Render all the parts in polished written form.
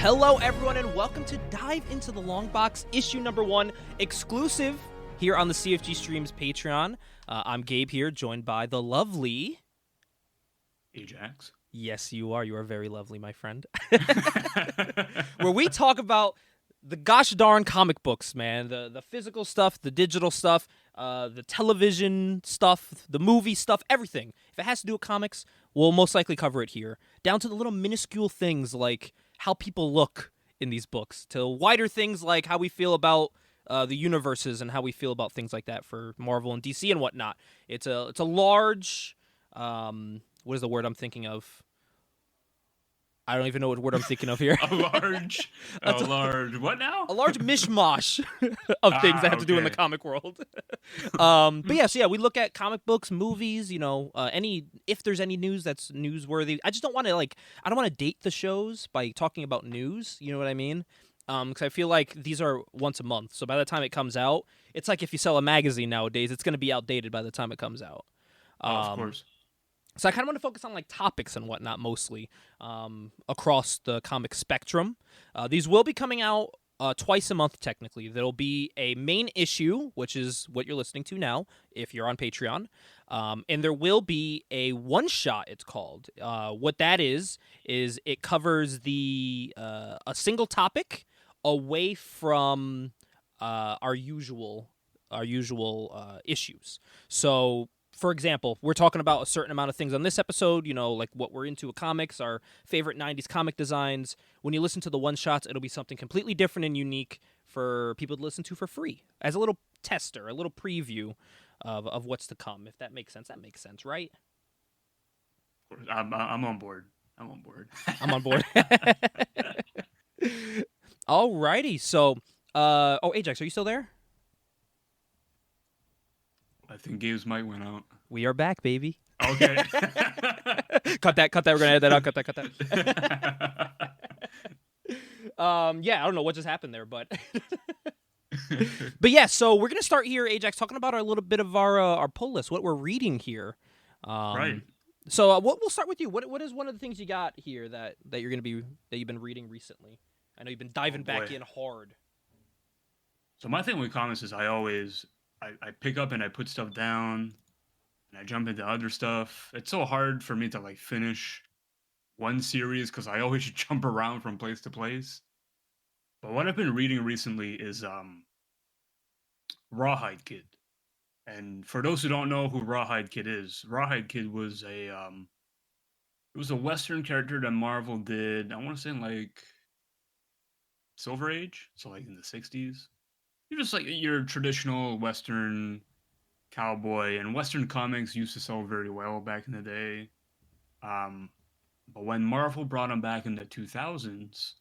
Hello, everyone, and welcome to Dive Into the Longbox, issue number 1, exclusive here on the CFG Streams Patreon. I'm Gabe here, joined by the lovely... Ajax. Yes, you are. You are very lovely, my friend. Where we talk about the gosh darn comic books, man. The physical stuff, the digital stuff, the television stuff, the movie stuff, everything. If it has to do with comics, we'll most likely cover it here. Down to the little minuscule things like how people look in these books, to wider things like how we feel about the universes and how we feel about things like that for Marvel and DC and whatnot. It's a large, what is the word I'm thinking of? I don't even know what word I'm thinking of here. a large, what now? A large mishmash of things that have to do in the comic world. But yeah, we look at comic books, movies, if there's any news that's newsworthy. I just don't want to I don't want to date the shows by talking about news. You know what I mean? Because I feel like these are once a month. So by the time it comes out, it's like if you sell a magazine nowadays, it's going to be outdated by the time it comes out. Of course. So I kind of want to focus on topics and whatnot mostly across the comic spectrum. These will be coming out twice a month technically. There'll be a main issue, which is what you're listening to now if you're on Patreon. And there will be a one-shot, it's called. What that is it covers a single topic away from our usual issues. So, for example, we're talking about a certain amount of things on this episode, like what we're into with comics, our favorite 90s comic designs. When you listen to the one-shots, it'll be something completely different and unique for people to listen to for free as a little tester, a little preview of what's to come, if that makes sense. That makes sense, right? I'm on board. I'm on board. Alrighty, so, Ajax, are you still there? I think Gabe's mic went out. We are back, baby. Okay. Cut that. We're going to edit that out. Cut that. Yeah, I don't know what just happened there, but... But yeah, so we're going to start here, Ajax, talking about a little bit of our pull list, what we're reading here. Right. So we'll start with you. What is one of the things you got here that you're going to be, that you've been reading recently? I know you've been diving back in hard. So my thing with comics is I pick up and I put stuff down and I jump into other stuff. It's so hard for me to finish one series because I always jump around from place to place. But what I've been reading recently is Rawhide Kid. And for those who don't know who Rawhide Kid is, Rawhide Kid was it was a Western character that Marvel did, I want to say in Silver Age, so in the 60s. You're just your traditional Western cowboy, and Western comics used to sell very well back in the day. But when Marvel brought him back in the 2000s,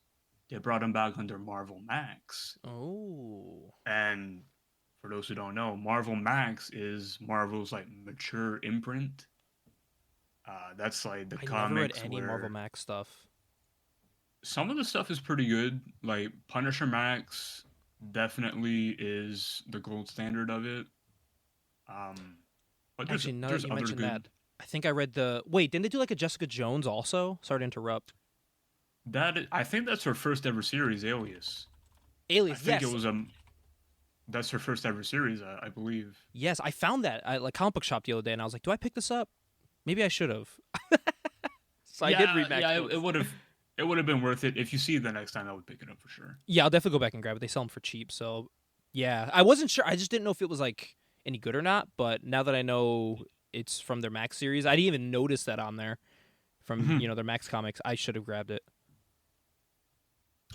they brought him back under Marvel Max. Oh. And for those who don't know, Marvel Max is Marvel's mature imprint. That's the comics. I never read any Marvel Max stuff. Some of the stuff is pretty good. Punisher Max definitely is the gold standard of it. But actually, now there's that you other mentioned good... that, I think I read wait, didn't they do a Jessica Jones also? Sorry to interrupt. I think that's her first ever series, Alias. Alias, I think it was that's her first ever series, I believe. Yes, I found that at comic book shop the other day, and I was like, do I pick this up? Maybe I should have. So yeah, I did read Max. Yeah, it would have. It would have been worth it. If you see it the next time, I would pick it up for sure. Yeah, I'll definitely go back and grab it. They sell them for cheap, so yeah. I wasn't sure. I just didn't know if it was any good or not. But now that I know it's from their Max series, I didn't even notice that on there from their Max comics. I should have grabbed it.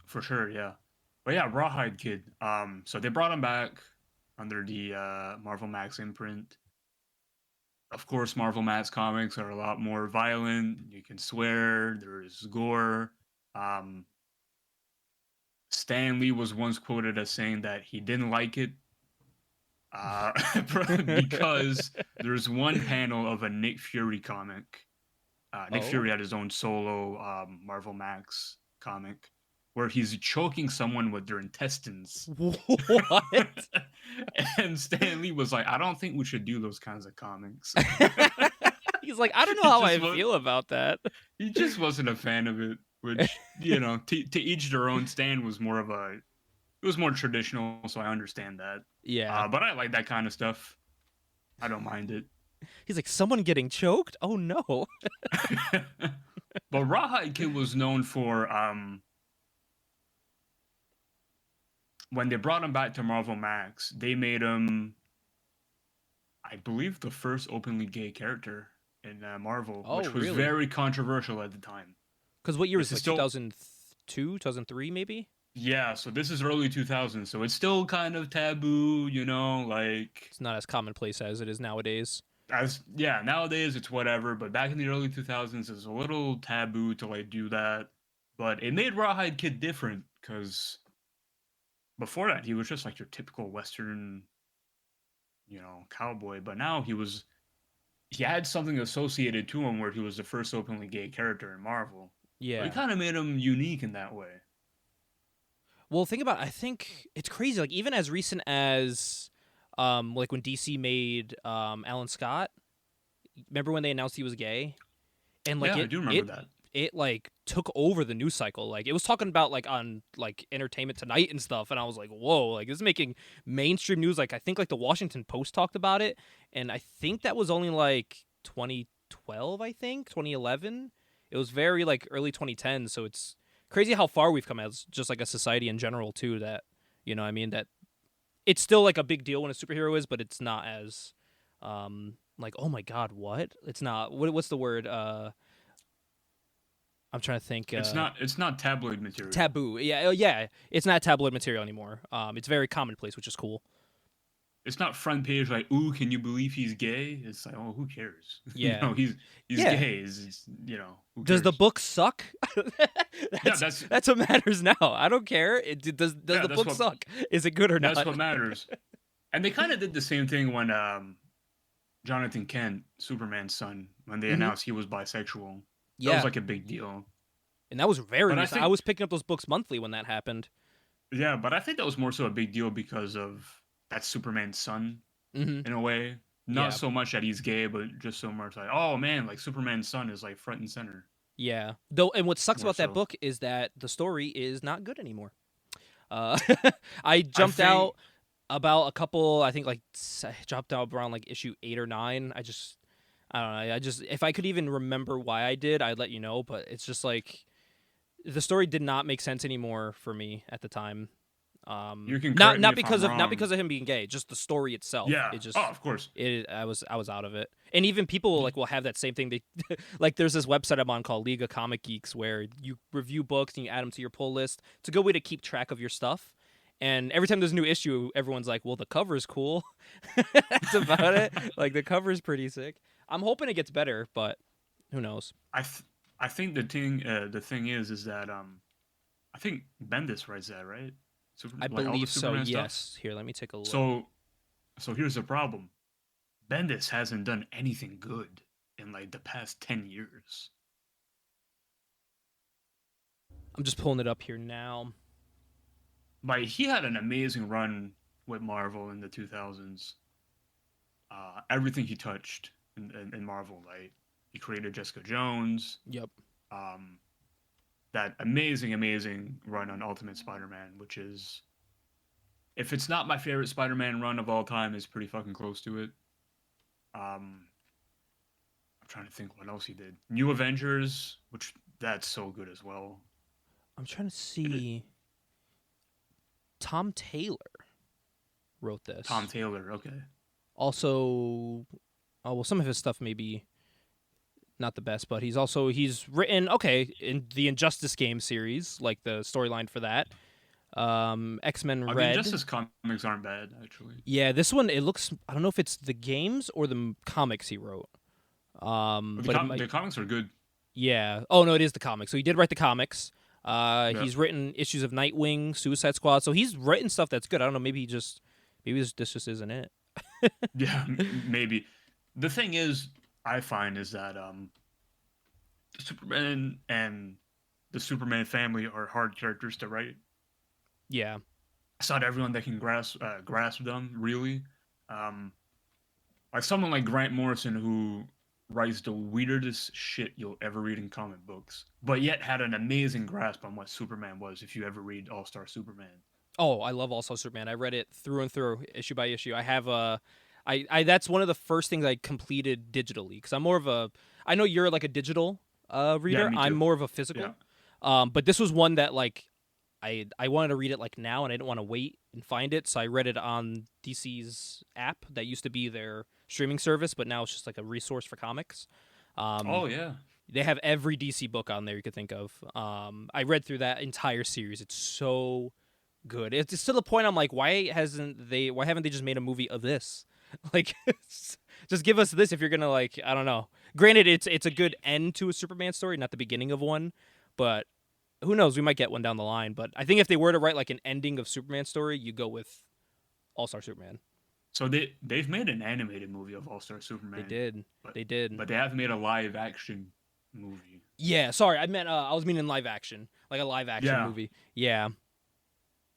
For sure, yeah. But yeah, Rawhide Kid. So they brought him back under the Marvel Max imprint. Of course, Marvel Max comics are a lot more violent. You can swear. There's gore. Stan Lee was once quoted as saying that he didn't like it because there's one panel of a Nick Fury comic. Nick Fury had his own solo Marvel Max comic where he's choking someone with their intestines. What? And Stan Lee was like, I don't think we should do those kinds of comics. He's like, I don't know how I feel about that. He just wasn't a fan of it. which to each their own. Stan was more of a it was more traditional, so I understand that. Yeah. But I like that kind of stuff. I don't mind it. He's like, someone getting choked? Oh no. But Rawhide Kid was known for when they brought him back to Marvel Max, they made him, I believe, the first openly gay character in Marvel, Oh, which was really? very controversial at the time. Because what year was This it? is Like still 2002, 2003, maybe? Yeah, so this is early 2000s, so it's still kind of taboo, like It's not as commonplace as it is nowadays. as yeah, nowadays it's whatever, but back in the early 2000s it's a little taboo to like do that. But it made Rawhide Kid different cuz before that he was just like your typical western, cowboy, but now he had something associated to him where he was the first openly gay character in Marvel. So it Yeah. kind of made him unique in that way. Well, think about it. I think it's crazy. Like even as recent as like when DC made Alan Scott, remember when they announced he was gay? And like Yeah, I it do remember it that. it like took over the news cycle. Like it was talking about like on like Entertainment Tonight and stuff, and I was like, whoa, like this is making mainstream news. Like I think like the Washington Post talked about it, and I think that was only like 2012, I think 2011. It was very like early 2010, so it's crazy how far we've come as just like a society in general too. That what I mean, that it's still like a big deal when a superhero is, but it's not as like, oh my god, what? It's not what's the word? I'm trying to think. It's not tabloid material. Taboo. Yeah, yeah. It's not tabloid material anymore. It's very commonplace, which is cool. It's not front page like, "Ooh, can you believe he's gay?" It's like, "Oh, who cares?" Yeah, He's yeah. gay. Who Does the cares? book suck? Yeah, that's that's that's what matters now. I don't care. Does yeah, the book suck? Is it good or that's not? what matters. And they kind of did the same thing when Jonathan Kent, Superman's son, when they Hmm. announced he was bisexual. That was Yeah, like a big deal. and that was very But I recent. I think was picking up those books monthly when that happened. yeah, but I think that was more so a big deal because of that's Superman's son Hmm. in a way. Not Yeah, so much that he's gay, but just so much like, oh man, like Superman's son is like front and center. yeah. Though, and what sucks More about that so. book is that the story is not good anymore. Uh, I I jumped think out about a couple. I think like I dropped out around like issue 8 or 9. I don't know. I just if I could even remember why I did, I'd let you know. But it's just like the story did not make sense anymore for me at the time. you can Not correct me not if I'm because of not wrong. because of him being gay, just the story itself. Yeah. It Oh, just of course. it I was out of it. And even people like will have that same thing. They like there's this website I'm on called League of Comic Geeks where you review books and you add them to your pull list. It's a good way to keep track of your stuff. And every time there's a new issue, everyone's like, "Well, the cover's cool." That's about it. Like the cover's pretty sick. I'm hoping it gets better, but who knows? I th- I think the thing is that I think Bendis writes that, right? I Like all the believe so. Superman stuff. Yes. Here, let me take a look. So here's the problem. Bendis hasn't done anything good in like the past 10 years. I'm just pulling it up here now. Like he had an amazing run with Marvel in the 2000s. Everything he touched in Marvel, like he created Jessica Jones, Yep. um, that amazing run on Ultimate Spider-Man, which is, if it's not my favorite Spider-Man run of all time, is pretty fucking close to it. Um, I'm trying to think what else he did. New Avengers, which that's so good as well. I'm trying to It, see. Tom Taylor wrote Tom this. Taylor, okay. Also, oh well, some of his stuff may be not the best, but he's written in the Injustice game series, like the storyline for that. X-Men The Red. Injustice comics aren't bad actually. Yeah, this one it looks. I don't know if it's the games or the comics he wrote. But But it might. the comics are good. Yeah. Oh no, it is the comics. So he did write the comics. Yeah, He's written issues of Nightwing, Suicide Squad. So he's written stuff that's good. I don't know. Maybe this just isn't it. yeah, maybe. The thing is, I find is that Superman and the Superman family are hard characters to write. Yeah. It's not everyone that can grasp them really. Um, like someone like Grant Morrison, who writes the weirdest shit you'll ever read in comic books, but yet had an amazing grasp on what Superman was. If you ever read All Star Superman, Oh, I love Also Superman. I read it through and through, issue by issue. I have I that's one of the first things I completed digitally because I'm more of a. I know you're like a digital yeah, reader. me I'm too. more of a Yeah. physical. But this was one that like I wanted to read it like now, and I didn't want to wait and find it, so I read it on DC's app that used to be their streaming service, but now it's just like a resource for comics. Um, Oh yeah. they have every DC book on there you could think of. I read through that entire series. It's so good. It's to the point I'm like, why haven't they just made a movie of this? Like, just give us this if you're gonna like, I don't know. Granted, it's a good end to a Superman story, not the beginning of one, but who knows? We might get one down the line. But I think if they were to write like an ending of Superman story, you go with All Star Superman. So they've made an animated movie of All Star They Superman, did. but They did. they haven't made a live action movie. Yeah. Sorry, I was meaning live action, like a live action Yeah, movie. Yeah.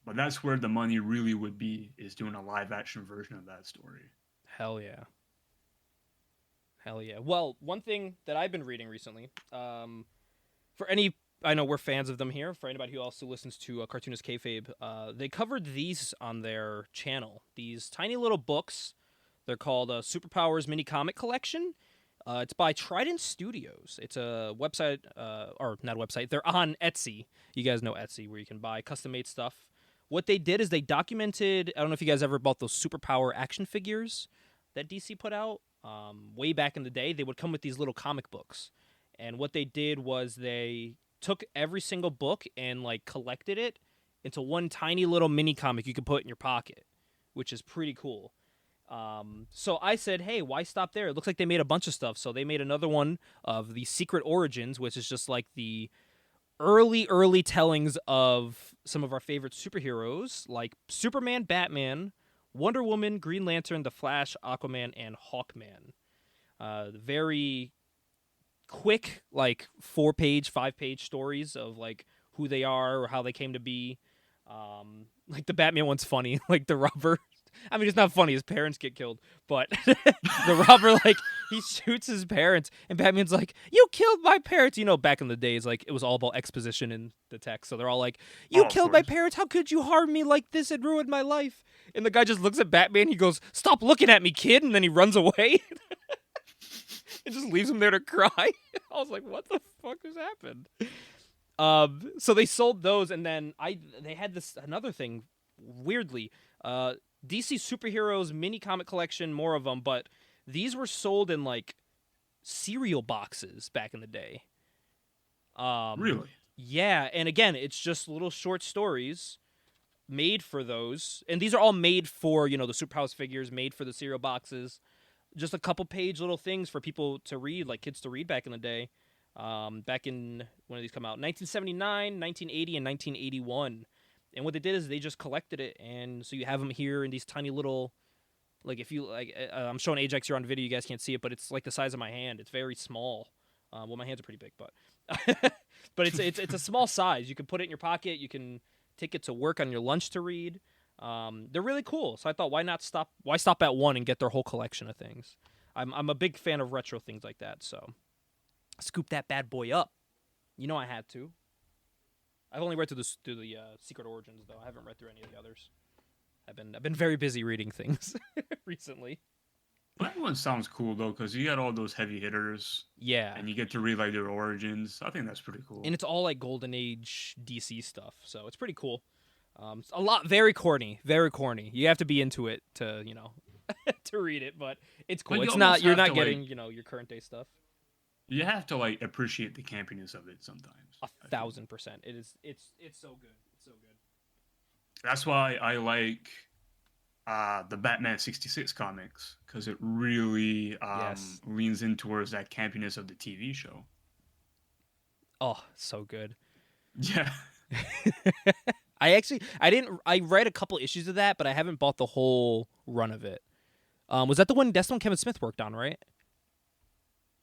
but that's where the money really would be, is doing a live action version of that story. Hell yeah. Hell yeah. Well, one thing that I've been reading recently, for any, I know we're fans of them here. For anybody who also listens to Cartoonist Kayfabe, they covered these on their channel. These tiny little books. They're called Superpowers Mini Comic Collection. It's by Trident Studios. It's a website, or not a website. They're on Etsy. You guys know Etsy, where you can buy custom-made stuff. What they did is they documented. I don't know if you guys ever bought those Superpower action figures that DC put out. Way back in the day, they would come with these little comic books, and what they did was they took every single book and like collected it into one tiny little mini comic you could put in your pocket, which is pretty cool. So I said, hey, why stop there? It looks like they made a bunch of stuff. So they made another one of the Secret Origins, which is just like the early tellings of some of our favorite superheroes, like Superman, Batman, Wonder Woman, Green Lantern, The Flash, Aquaman, and Hawkman. Very quick, like 4-page, 5-page stories of like who they are or how they came to be. Like the Batman one's funny, like the robber. I mean, it's not funny. His parents get killed, but the robber, like, he shoots his parents, and Batman's like, "You killed my parents." You know, back in the days, like, it was all about exposition in the text. So they're all like, "You Oh, of killed my course. parents. How could you harm me like this and ruin my life?" And the guy just looks at Batman. He goes, "Stop looking at me, kid," and then he runs away. It just leaves him there to cry. I was like, "What the fuck has happened?" So they sold those, and then they had this another thing, weirdly. DC superheroes mini comic collection, more of them, but these were sold in like cereal boxes back in the day. Really? Yeah, and again, it's just little short stories made for those, and these are all made for the Superhouse figures, made for the cereal boxes. Just a couple page little things for people to read, like kids to read back in the day. Back in when did these come out? 1979, 1980, and 1981. And what they did is they just collected it, and so you have them here in these tiny little, like if you like, I'm showing Ajax here on video. You guys can't see it, but it's like the size of my hand. It's very small. Well, my hands are pretty big, but but it's a small size. You can put it in your pocket. You can take it to work on your lunch to read. They're really cool. So I thought, why not stop? Why stop at one and get their whole collection of things? I'm a big fan of retro things like that. So scoop that bad boy up. You know I had to. I've only read through the Secret Origins though. I haven't read through any of the others. I've been very busy reading things recently. That one sounds cool though, because you got all those heavy hitters, Yeah, and you get to read like their origins. I think that's pretty cool. and it's all like Golden Age DC stuff, so it's pretty cool. It's a lot very corny, very corny. You have to be into it to to read it, but it's cool. But you It's not almost you're have not to, getting like, your current day stuff. you have to like appreciate the campiness of it sometimes. I feel. 1,000%. It's so good. It's so good. That's why I like the Batman '66 comics, because it really Yes. leans in towards that campiness of the TV show. Oh, so good. Yeah. I read a couple issues of that, but I haven't bought the whole run of it. Was that the one? That's the one Kevin Smith worked on, right?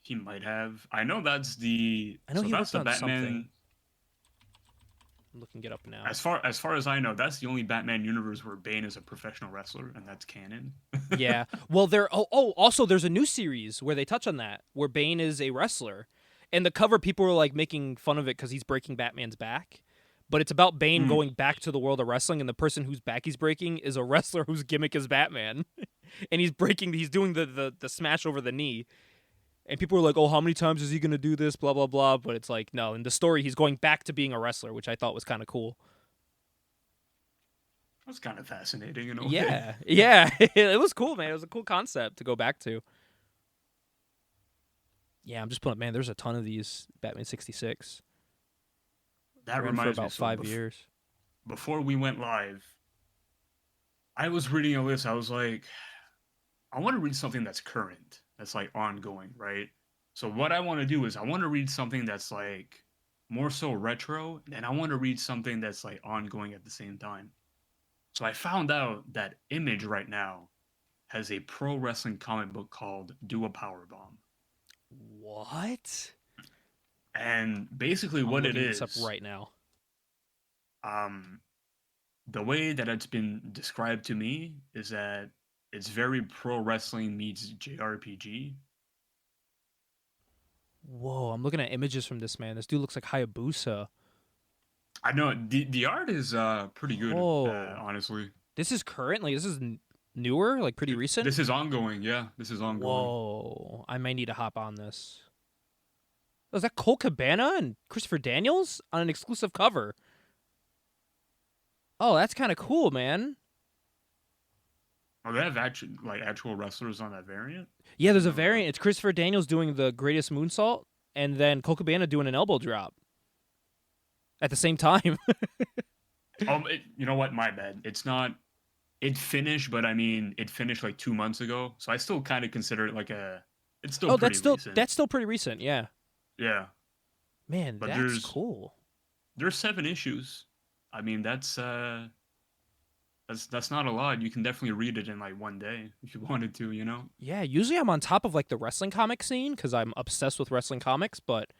He might have. I know that's the. I know So he that's worked the on Batman. something. I'm looking it up now. As far as I know, that's the only Batman universe where Bane is a professional wrestler, and that's canon. Yeah. Well, also there's a new series where they touch on that, where Bane is a wrestler. And the cover, people were like making fun of it because he's breaking Batman's back. But it's about Bane Mm. going back to the world of wrestling, and the person whose back he's breaking is a wrestler whose gimmick is Batman. And he's doing the smash over the knee. And people were like, oh, how many times is he going to do this? Blah, blah, blah. But it's like, no, in the story, he's going back to being a wrestler, which I thought was kind of cool. That's kind of fascinating in a way. Yeah. Yeah. It was cool, man. It was a cool concept to go back to. Yeah, I'm just putting up, man, there's a ton of these Batman 66. That Ran for reminds me. about So 5 years. before we went live, I was reading a list. I was like, I want to read something that's current, that's like ongoing, right? So what I want to do is I want to read something that's like more so retro, and I want to read something that's like ongoing at the same time. So I found out that Image right now has a pro wrestling comic book called Do a Power Bomb. What? And basically I'm what it looking this up is, right now. um, the way that it's been described to me is that it's very pro wrestling meets JRPG. Whoa, I'm looking at images from this, man. This dude looks like Hayabusa. I know the art is pretty good, Whoa. honestly. This is currently, this is newer, like pretty recent? This is ongoing, yeah. This is ongoing. Whoa. I may need to hop on this. Oh, is that Cole Cabana and Christopher Daniels on an exclusive cover? Oh, that's kind of cool, man. Oh, they have actual wrestlers on that variant? Yeah, there's a No, variant. It's Christopher Daniels doing the greatest moonsault, and then Cole Cabana doing an elbow drop at the same time. you know what? My bad. It's not. It finished, but I mean, it finished like 2 months ago, so I still kind of consider it like a. It's still Oh, pretty recent. that's still pretty recent. Yeah, Yeah, man, but that's cool. there's 7 issues. I mean, that's not a lot. You can definitely read it in like one day if you wanted to. You know. Yeah, usually I'm on top of like the wrestling comic scene because I'm obsessed with wrestling comics, but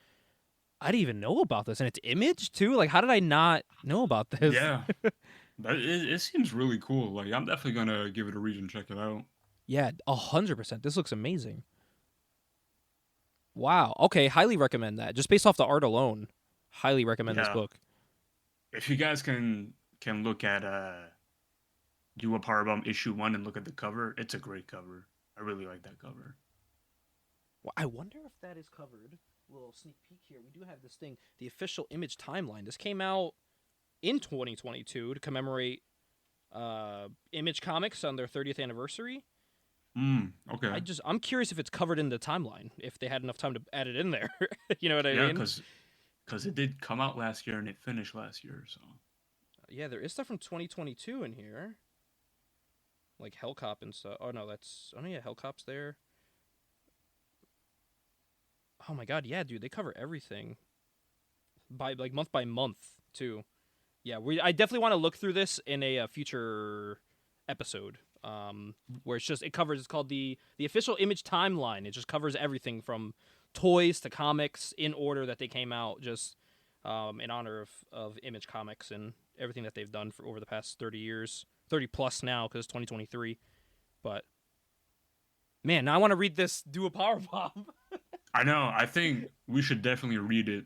I didn't even know about this, and it's Image too. Like, how did I not know about this? Yeah, but it seems really cool. Like, I'm definitely gonna give it a read and check it out. Yeah, 100%. This looks amazing. Wow. Okay, highly recommend that. Just based off the art alone, highly recommend this Yeah, book. if you guys can look at Do a Powerbomb issue 1 and look at the cover, it's a great cover. I really like that cover. Well, I wonder if that is covered. A little sneak peek here. We do have this thing, the official Image timeline. This came out in 2022 to commemorate Image Comics on their 30th anniversary. Okay. I'm curious if it's covered in the timeline, if they had enough time to add it in there. You know what I Yeah, mean? because it did come out last year and it finished last year, so. Yeah, there is stuff from 2022 in here. Like Hellcop and stuff. Oh, no, yeah, Hellcop's there. Oh, my God, yeah, dude, they cover everything. Month by month, too. Yeah, I definitely want to look through this in a future episode. Where it's called the official Image timeline. It just covers everything from toys to comics in order that they came out, just in honor of Image Comics and everything that they've done for over the past 30 years, 30 plus now because it's 2023. But man, now I want to read this. Do a power bomb. I know. I think we should definitely read it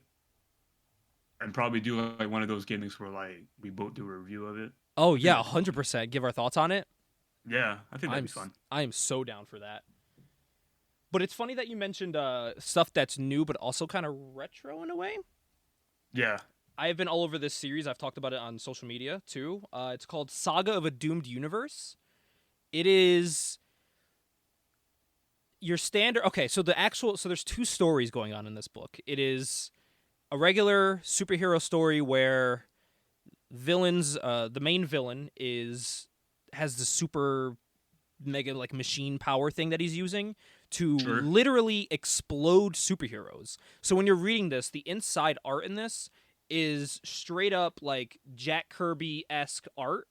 and probably do like one of those gimmicks where like we both do a review of it. Oh yeah, 100%. Give our thoughts on it. Yeah, I think that'd be fun. I am so down for that. But it's funny that you mentioned stuff that's new, but also kind of retro in a way. Yeah. I have been all over this series. I've talked about it on social media too. It's called Saga of a Doomed Universe. It is your standard. Okay, so there's 2 stories going on in this book. It is a regular superhero story where villains, the main villain has the super mega like machine power thing that he's using to literally explode superheroes. So when you're reading this, the inside art in this is straight up like Jack Kirby-esque art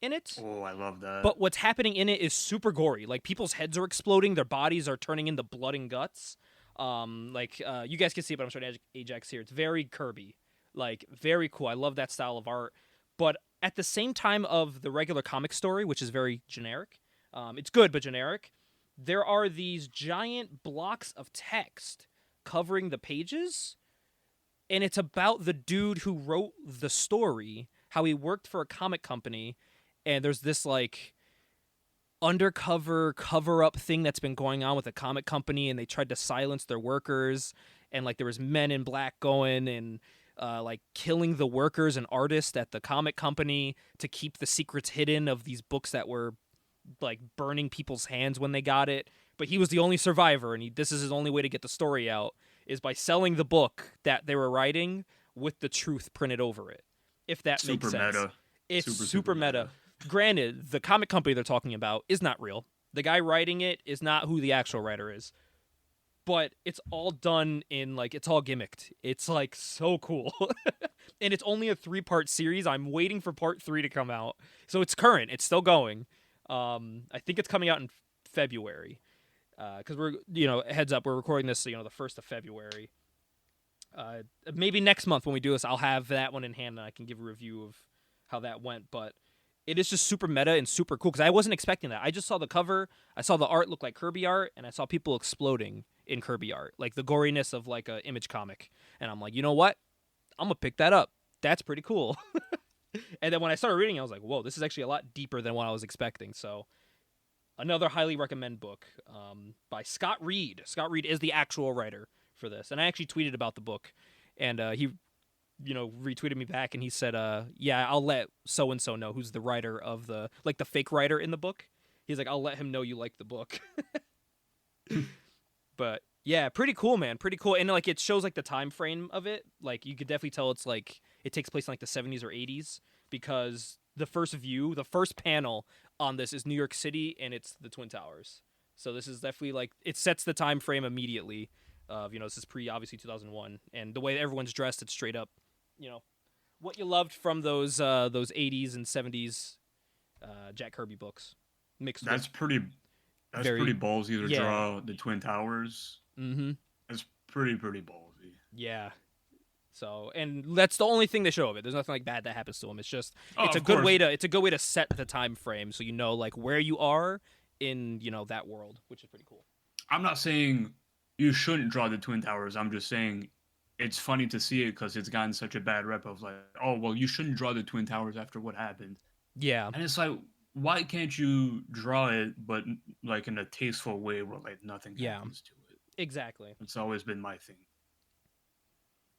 in it. Oh, I love that. But what's happening in it is super gory. Like people's heads are exploding, their bodies are turning into blood and guts. You guys can see it, but I'm showing Ajax here. It's very Kirby. Like, very cool. I love that style of art. But at the same time of the regular comic story, which is very generic, it's good but generic, there are these giant blocks of text covering the pages, and it's about the dude who wrote the story, how he worked for a comic company, and there's this like undercover cover up thing that's been going on with a comic company, and they tried to silence their workers, and like there was men in black going and like killing the workers and artists at the comic company to keep the secrets hidden of these books that were like burning people's hands when they got it. But he was the only survivor, and this is his only way to get the story out is by selling the book that they were writing with the truth printed over it. If that makes sense. Meta. It's super meta. Granted, the comic company they're talking about is not real. The guy writing it is not who the actual writer is. But it's all done in, like, it's all gimmicked. It's, like, so cool. And it's only a 3-part series. I'm waiting for part 3 to come out. So it's current. It's still going. I think it's coming out in February. Because we're, heads up, we're recording this, the 1st of February. Maybe next month when we do this, I'll have that one in hand and I can give a review of how that went. But it is just super meta and super cool because I wasn't expecting that. I just saw the cover, I saw the art look like Kirby art, and I saw people exploding in Kirby art, like the goriness of like a Image comic. And I'm like, you know what? I'm gonna pick that up. That's pretty cool. And then when I started reading, I was like, whoa, this is actually a lot deeper than what I was expecting. So another highly recommend book by Scott Reed. Scott Reed is the actual writer for this, and I actually tweeted about the book, and he retweeted me back, and he said, yeah, I'll let so-and-so know who's the writer of the fake writer in the book. He's like, I'll let him know you like the book. But yeah, pretty cool, man. Pretty cool. And like, it shows like the time frame of it. Like, you could definitely tell it's like, it takes place in like the 70s or 80s because the first panel on this is New York City and it's the Twin Towers. So this is definitely like, it sets the time frame immediately. This is obviously 2001, and the way everyone's dressed, it's straight up, what you loved from those 80s and 70s Jack Kirby books mixed. That's pretty ballsy to draw the Twin Towers. Mm-hmm. That's pretty ballsy. Yeah. So, and that's the only thing they show of it. There's nothing like bad that happens to him. It's just it's a good way to set the time frame so you know like where you are in that world, which is pretty cool. I'm not saying you shouldn't draw the Twin Towers. I'm just saying it's funny to see it because it's gotten such a bad rep of like, oh, well, you shouldn't draw the Twin Towers after what happened. Yeah. And it's like, why can't you draw it, but like in a tasteful way where like nothing happens to it? Exactly. It's always been my thing.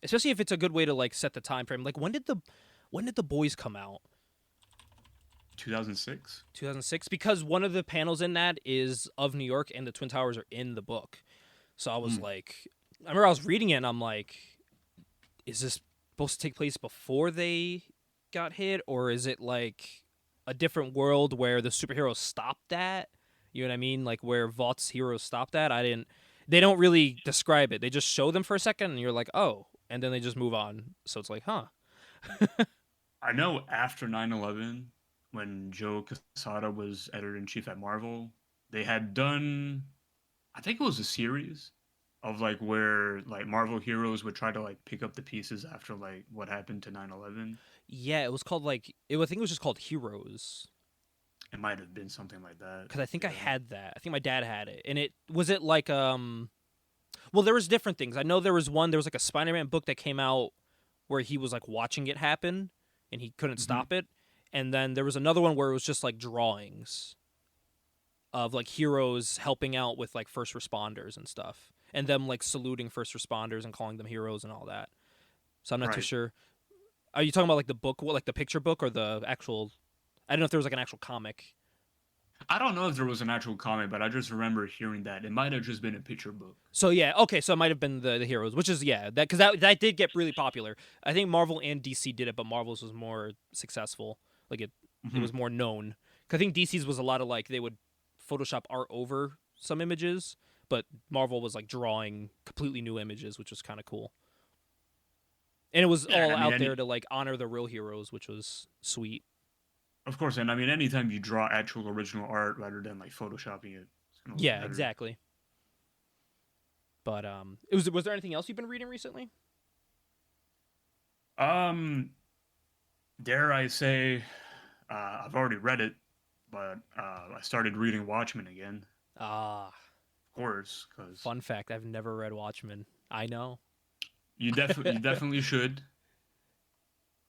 Especially if it's a good way to like set the time frame. Like when did the Boys come out? 2006. 2006, because one of the panels in that is of New York and the Twin Towers are in the book. So I was like, I remember I was reading it and I'm like, is this supposed to take place before they got hit, or is it like a different world where the superheroes stopped that? You know what I mean? Like where Vaught's heroes stopped that. They don't really describe it. They just show them for a second and you're like, oh, and then they just move on. So it's like, huh. I know after 9/11, when Joe Quesada was editor-in-chief at Marvel, they had done, I think it was a series of like where like Marvel heroes would try to like pick up the pieces after like what happened to 9/11. Yeah, it was called I think it was just called Heroes. It might have been something like that. Because I think I had that. I think my dad had it. And it like well, there was different things. I know there was like a Spider-Man book that came out where he was like watching it happen and he couldn't stop it. And then there was another one where it was just like drawings of like heroes helping out with like first responders and stuff, and them like saluting first responders and calling them heroes and all that. So I'm not too sure. Are you talking about like the book, like the picture book, or the actual? I don't know if there was like an actual comic. I don't know if there was an actual comic, but I just remember hearing that it might have just been a picture book. So yeah, okay, so it might have been the heroes, which is that because that did get really popular. I think Marvel and DC did it, but Marvel's was more successful. Like it was more known. Cause I think DC's was a lot of like they would Photoshop art over some images, but Marvel was like drawing completely new images, which was kind of cool. And it was all out there to like honor the real heroes, which was sweet. Of course, and I mean, anytime you draw actual original art rather than like photoshopping it, it's gonna look better. Exactly. But was there anything else you've been reading recently? Um, dare I say, I've already read it, but I started reading Watchmen again, Ah, of course, because fun fact: I've never read Watchmen. I know, you definitely should.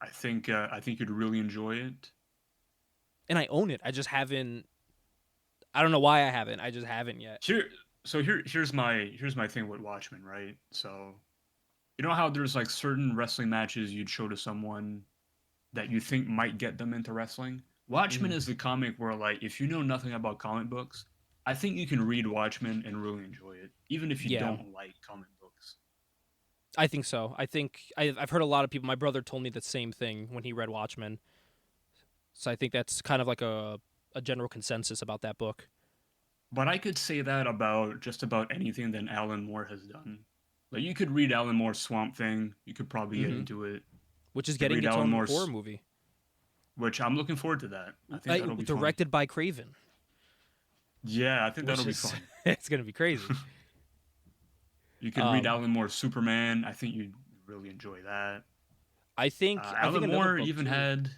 I think you'd really enjoy it. and I own it. I just haven't. I don't know why I haven't. I just haven't yet. Here, here's my thing with Watchmen, right? So you know how there's like certain wrestling matches you'd show to someone that you think might get them into wrestling. Watchmen Hmm. is the comic where like if you know nothing about comic books, I think you can read Watchmen and really enjoy it, even if you Yeah, don't like comic books. I think so. I think I've heard a lot of people. My brother told me the same thing when he read Watchmen. So I think that's kind of like a general consensus about that book. But I could say that about just about anything that Alan Moore has done. Like you could read Alan Moore's Swamp Thing, you could probably get Hmm. into it. Which is You could getting read its Alan own horror Moore's, movie, which I'm looking forward to that. I think that'll be fun. directed by Craven, Yeah, I think which that'll be is fun. it's gonna be crazy. You could read Um, Alan Moore's Superman. I think you'd really enjoy that. I think Alan another Moore book even too. had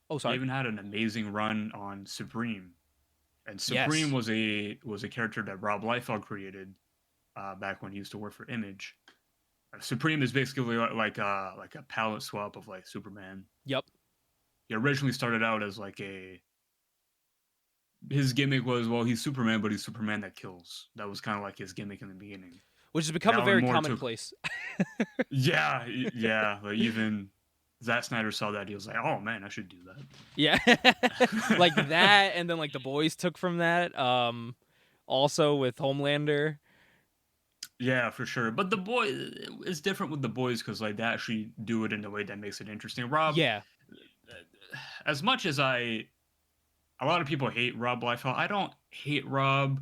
Oh, he sorry. even had an amazing run on Supreme, and Supreme Yes, was a character that Rob Liefeld created back when he used to work for Image. Supreme is basically like a palette swap of like Superman. yep. He originally started out as like a his gimmick was well he's Superman but he's Superman that kills. That was kind of like his gimmick in the beginning. Which has And become a Alan very Moore took commonplace. yeah like even Zack Snyder saw that he was like oh man I should do Yeah, like that. that, and then like the boys took from that. Also with Homelander. Yeah, for sure. But the boy it's different with the boys because like they actually do it in a way that makes it interesting. Rob, Yeah, as much as a lot of people hate Rob Liefeld, I don't hate Rob.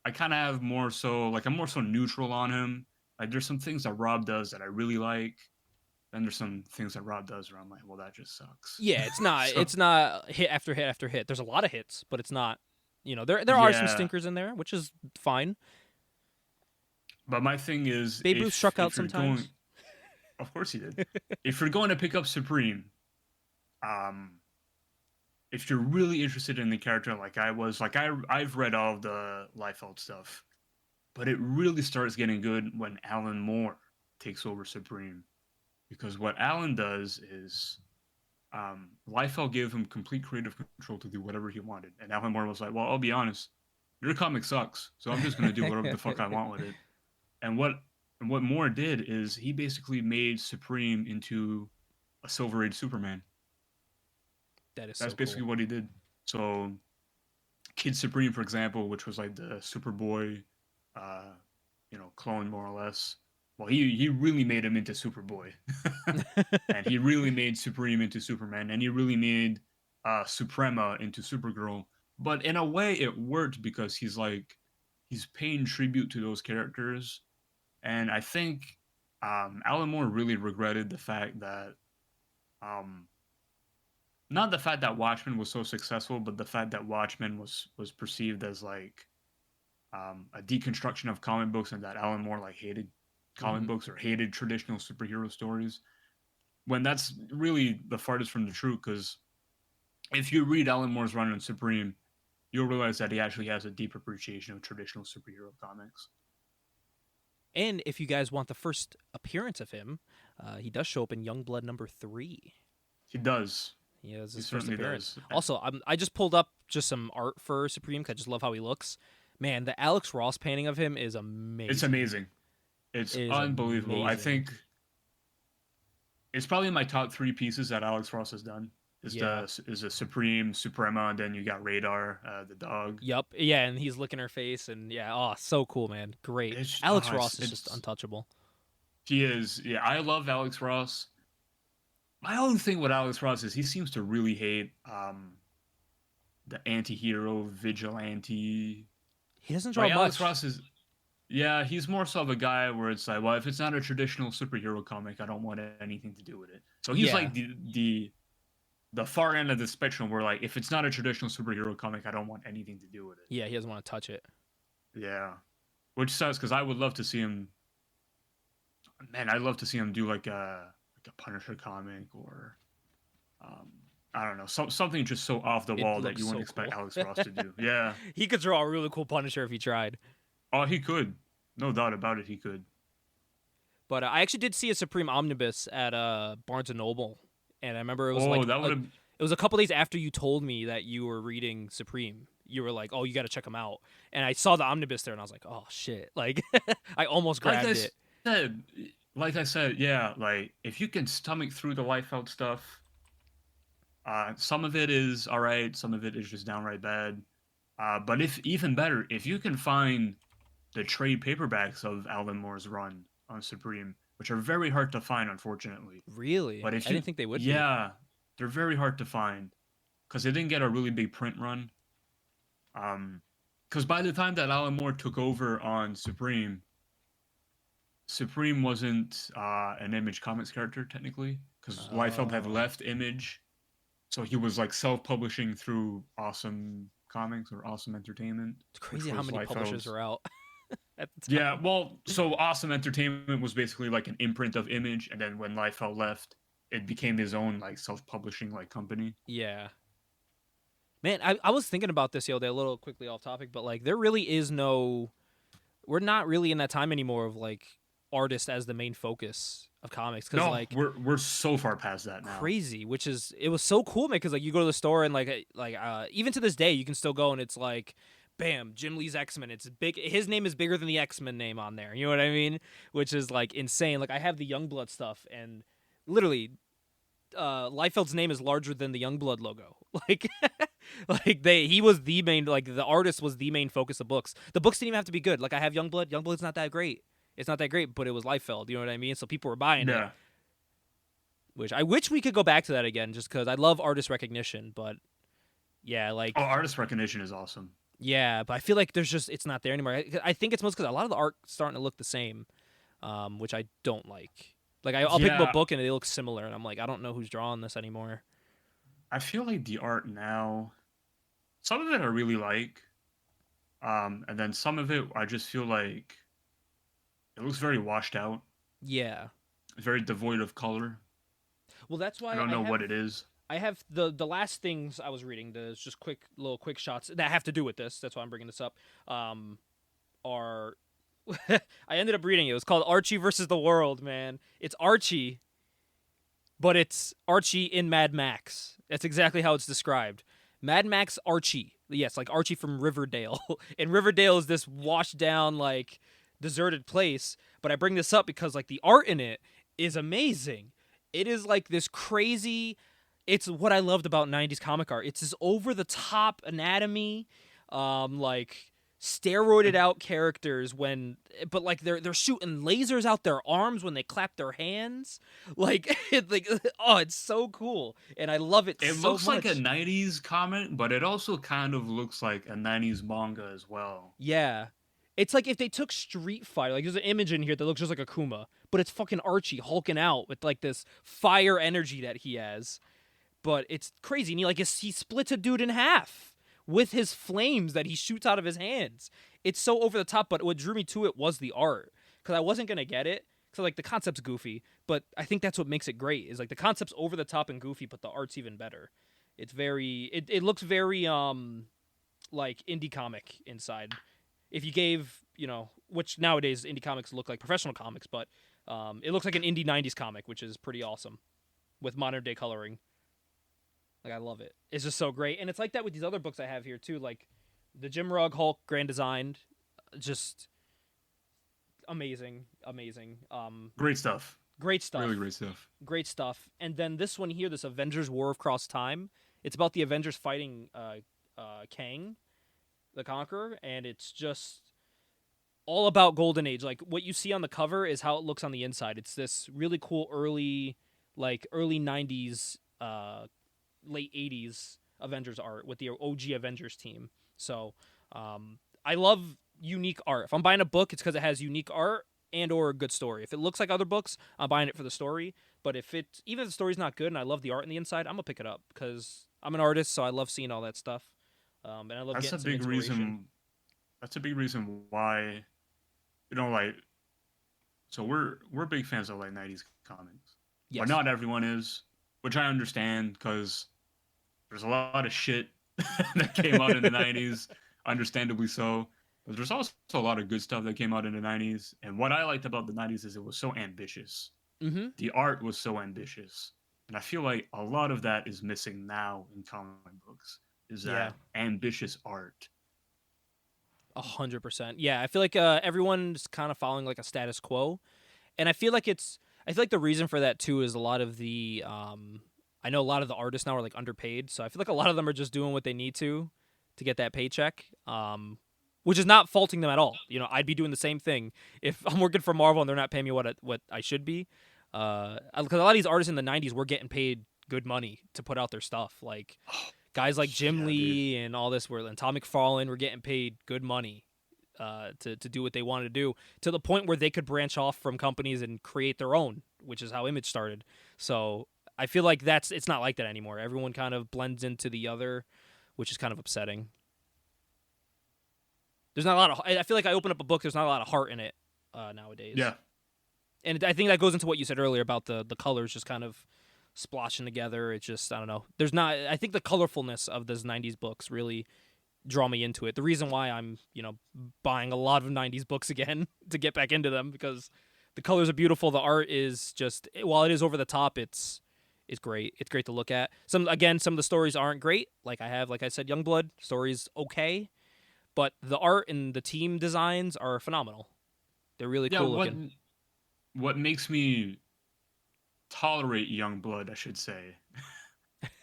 I kind of have more so like I'm more so neutral on him. Like there's some things that Rob does that I really like. Then there's some things that Rob does where I'm like, well, that just sucks. yeah. It's not. So It's not hit after hit after hit. There's a lot of hits, but it's not. There are some yeah, stinkers in there, which is fine. but my thing is Babe Ruth struck out if you're going, sometimes. of course he did. If you're going to pick up Supreme, um, if you're really interested in the character like I was, like I've read all of the Liefeld stuff, but it really starts getting good when Alan Moore takes over Supreme because what Alan does is Liefeld gave him complete creative control to do whatever he wanted, and Alan Moore was like, "Well, I'll be honest, your comic sucks, so I'm just gonna do whatever the fuck I want with it." And what Moore did is he basically made Supreme into a Silver Age Superman. That is That's so basically cool. what he did. So Kid Supreme, for example, which was like the Superboy, uh, clone more or less. Well, he really made him into Superboy, and he really made Supreme into Superman, and he really made Suprema into Supergirl. But in a way, it worked because he's paying tribute to those characters, and I think Alan Moore really regretted the fact that um, not the fact that Watchmen was so successful, but the fact that Watchmen was perceived as like a deconstruction of comic books, and that Alan Moore like hated comic Hmm. books or hated traditional superhero stories. When that's really the farthest from the truth, because if you read Alan Moore's run on Supreme, you'll realize that he actually has a deep appreciation of traditional superhero comics. And if you guys want the first appearance of him, he does show up in Youngblood #3. He does. He has He his first certainly appearance. does. Also, I just pulled up just some art for Supreme because I just love how he looks. Man, the Alex Ross painting of him is It's amazing. amazing. It's It is unbelievable. I amazing. think it's probably my top three pieces that Alex Ross has done. Yeah. Is a Supreme, Suprema, and then you got Radar, the dog. Yup. Yeah, and he's licking her face, and yeah, oh, so cool, man. Great. It's Alex Ross is just it's untouchable. he is. Yeah, I love Alex Ross. My only thing with Alex Ross is he seems to really hate the anti-hero vigilante. He doesn't draw Like Alex much. Ross is yeah, he's more so of a guy where it's like, well, if it's not a traditional superhero comic, I don't want anything to do with it. So he's Yeah. like the far end of the spectrum where like if it's not a traditional superhero comic, I don't want anything to do with it. Yeah, he doesn't want to touch it. Yeah. Which sucks because I would love to see him man, I'd love to see him do like a like a Punisher comic or um, I don't know, something just so off the It wall that looks you wouldn't so expect cool. Alex Ross to do. Yeah. He could draw a really cool Punisher if he tried. Oh, he could. No doubt about it. He could. But I actually did see a Supreme Omnibus at Barnes and Noble, and I remember it was Oh, like that would have. it was a couple days after you told me that you were reading Supreme. You were like, "Oh, you got to check them out," and I saw the omnibus there, and I was like, "Oh shit!" Like, I almost Like I grabbed it. said, yeah. Like if you can stomach through the Liefeld stuff, some of it is all right. Some of it is just downright bad. But if even better, if you can find the trade paperbacks of Alan Moore's run on Supreme, which are very hard to find, unfortunately. Really, But if I you, didn't think they would be. yeah, they're very hard to find because they didn't get a really big print run. Because by the time that Alan Moore took over on Supreme, Supreme wasn't an Image Comics character technically, because Liefeld had Oh, left Image, so he was like self-publishing through Awesome Comics or Awesome Entertainment, it's which crazy how was many publishers Liefeld's. are out at the time. Yeah, well, so Awesome Entertainment was basically like an imprint of Image, and then when Liefeld left, it became his own like self-publishing like company. Yeah, man, I was thinking about this the other day, a little quickly off topic, but like, there really is no. We're not really in that time anymore of like artist as the main focus of comics because No, like we're so far past that now. crazy, which is it was so cool, man. Because like you go to the store and even to this day you can still go and it's like, bam, Jim Lee's X-Men. It's big. His name is bigger than the X-Men name on there. You know what I mean? Which is like insane. Like I have the Youngblood stuff and literally, Liefeld's name is larger than the Youngblood logo. Like, he was the main, like the artist was the main focus of books. The books didn't even have to be good. Like I have Youngblood. Youngblood's not that great. It's not that great, but it was Liefeld. You know what I mean? So people were buying it. Yeah. Which I wish we could go back to that again, just because I love artist recognition. But yeah, Oh, like artist recognition is awesome. yeah, but I feel like there's just it's not there anymore. I think it's most because a lot of the art starting to look the same, which I don't like. Like I'll pick up a Yeah, book and they look similar, and I'm like, I don't know who's drawing this anymore. I feel like the art now, some of it I really like, and then some of it I just feel like it looks very washed out. Yeah. It's very devoid of color. Well, that's I why don't know what it is. I have the last things I was reading. There's just quick shots that have to do with this. That's why I'm bringing this up. Are I ended up reading it. It was called Archie versus the World. Man, it's Archie, but it's Archie in Mad Max. That's exactly how it's described. Mad Max Archie. Yes, like Archie from Riverdale. And Riverdale is this washed down, like, deserted place. But I bring this up because, like, the art in it is amazing. It is like this crazy. It's what I loved about 90s comic art. It's this over the top anatomy, like steroided out characters but like they're shooting lasers out their arms when they clap their hands. Like oh, it's so cool. And I love it It so looks like a much. 90s comic, but it also kind of looks like a 90s manga as well. Yeah. It's like if they took Street Fighter, like there's an image in here that looks just like Akuma, but it's fucking Archie hulking out with like this fire energy that he has. But it's crazy. And he splits a dude in half with his flames that he shoots out of his hands. It's so over the top, but what drew me to it was the art. Because I wasn't gonna get it. So like the concept's goofy, but I think that's what makes it great, is like the concept's over the top and goofy, but the art's even better. It's it looks very like indie comic inside. If you gave, which nowadays indie comics look like professional comics, but it looks like an indie 90s comic, which is pretty awesome with modern day coloring. Like I love it. It's just so great, and it's like that with these other books I have here too, like the Jim Rugg Hulk Grand Designed, just amazing, amazing. Great stuff. Great stuff, Really great stuff. great stuff. And then this one here, this Avengers War of Cross Time. It's about the Avengers fighting Kang, the Conqueror, and it's just all about Golden Age. Like what you see on the cover is how it looks on the inside. It's this really cool early 90s late 80s Avengers art with the OG Avengers team. So I love unique art. If I'm buying a book, it's because it has unique art and or a good story. If it looks like other books, I'm buying it for the story. But even if the story's not good and I love the art in the inside, I'm gonna pick it up because I'm an artist, so I love seeing all that stuff. And I love That's a getting some big inspiration. reason. That's a big reason why, like, so we're big fans of like 90s comics. but Yes. not everyone is, which I understand because there's a lot of shit that came out in the 90s, understandably so. But there's also a lot of good stuff that came out in the 90s. And what I liked about the 90s is it was so ambitious. Mm-hmm. The art was so ambitious. And I feel like a lot of that is missing now in comic books, is Yeah. that ambitious art. 100%. Yeah, I feel like everyone's kind of following like a status quo, and I feel like the reason for that too is a lot of the I know a lot of the artists now are like underpaid, so I feel like a lot of them are just doing what they need to get that paycheck. Which is not faulting them at all. You know, I'd be doing the same thing if I'm working for Marvel and they're not paying me what I should be. Because a lot of these artists in the '90s were getting paid good money to put out their stuff. Like guys like Jim Yeah, dude. Lee and all this, and Tom McFarlane were getting paid good money to do what they wanted to do, to the point where they could branch off from companies and create their own, which is how Image started. So I feel like it's not like that anymore. Everyone kind of blends into the other, which is kind of upsetting. There's not a lot of. I feel like I open up a book. There's not a lot of heart in it nowadays, Yeah. and I think that goes into what you said earlier about the colors just kind of splotching together. It's just, I don't know. There's not. I think the colorfulness of those '90s books really draw me into it. The reason why I'm buying a lot of '90s books again to get back into them, because the colors are beautiful. The art is just, while it is over the top, it's great. It's great to look at. Some of the stories aren't great. Like I said, Youngblood stories okay, but the art and the team designs are phenomenal. They're really Yeah, cool looking. what makes me tolerate young blood, I should say,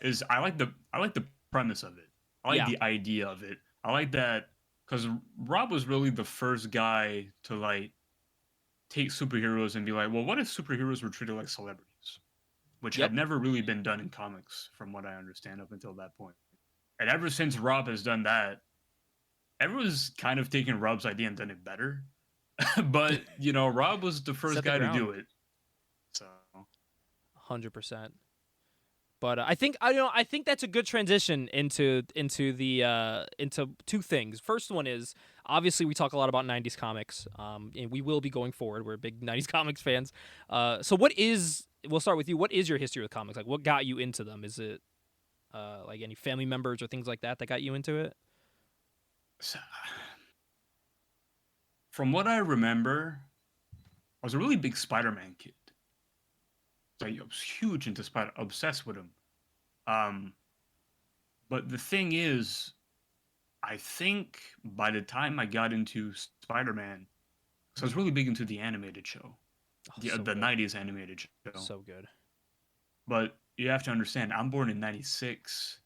is I like the premise of it. I like Yeah. the idea of it. I like that because Rob was really the first guy to like take superheroes and be like, well, what if superheroes were treated like celebrities? Which Yep. had never really been done in comics, from what I understand, up until that point. And ever since Rob has done that, everyone's kind of taken Rob's idea and done it better. But Rob was the first Set the guy to ground. do it. So 100%. But I think that's a good transition into two things. First one is, obviously we talk a lot about '90s comics, and we will be going forward. We're big '90s comics fans. So we'll start with you. What is your history with comics? Like, what got you into them? Is it like any family members or things like that got you into it? so from what I remember, I was a really big Spider-Man kid. So I was huge into Spider, obsessed with him. Um, but the thing is, I think by the time I got into Spider-Man, so I was really big into the animated show, Oh, so the good, '90s animated show. so good. But you have to understand, I'm born in '96.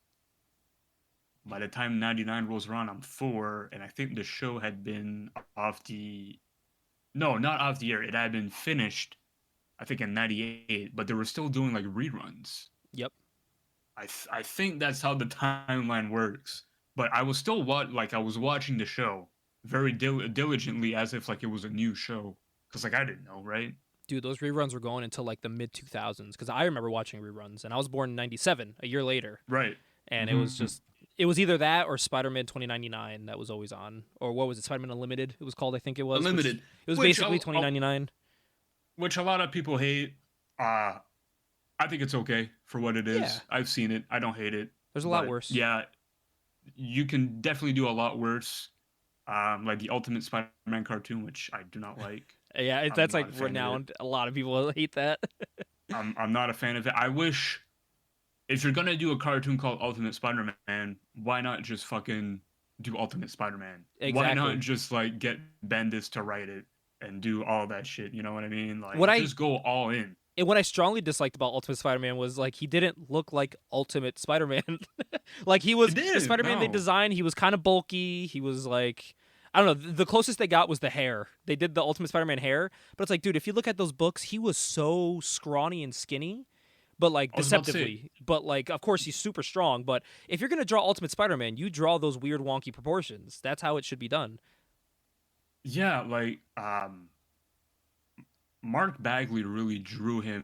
By the time '99 rolls around, I'm 4, and I think the show had been off the no, not off the air. It had been finished, I think, in '98, but they were still doing like reruns. Yep. I think that's how the timeline works. But I was still I was watching the show very diligently as if like it was a new show, because like I didn't know, right? Dude, those reruns were going until like the mid 2000s, because I remember watching reruns, and I was born in '97, a year later, Right. and Hmm. it was either that or Spider-Man 2099 that was always on, or what was it, Spider-Man Unlimited? It was called, I think it was, which Unlimited, it was which basically 2099. a lot of people hate. Uh I think it's okay for what it Yeah, is. I've seen it. I don't hate it. there's a lot But worse. yeah, you can definitely do a lot worse. Like the Ultimate Spider-Man cartoon, which I do not like. Yeah, I'm that's like not a fan of it. renowned. A lot of people hate that. I'm not a fan of it. I wish if you're gonna do a cartoon called Ultimate Spider-Man, why not just fucking do Ultimate Spider-Man? Why not Exactly. just like get Bendis to write it and do all that shit? You know what I mean? What Like I just go all in. and what I strongly disliked about Ultimate Spider-Man was, like, he didn't look like Ultimate Spider-Man. Like, he It was the didn't. Spider-Man they No. designed. He was kind of bulky. He was like, I don't know. The closest they got was the hair. They did the Ultimate Spider-Man hair, but it's like, dude, if you look at those books, he was so scrawny and skinny, but like I was about to say, deceptively. But like, of course, he's super strong. But if you're gonna draw Ultimate Spider-Man, you draw those weird, wonky proportions. That's how it should be done. yeah, like Mark Bagley really drew him.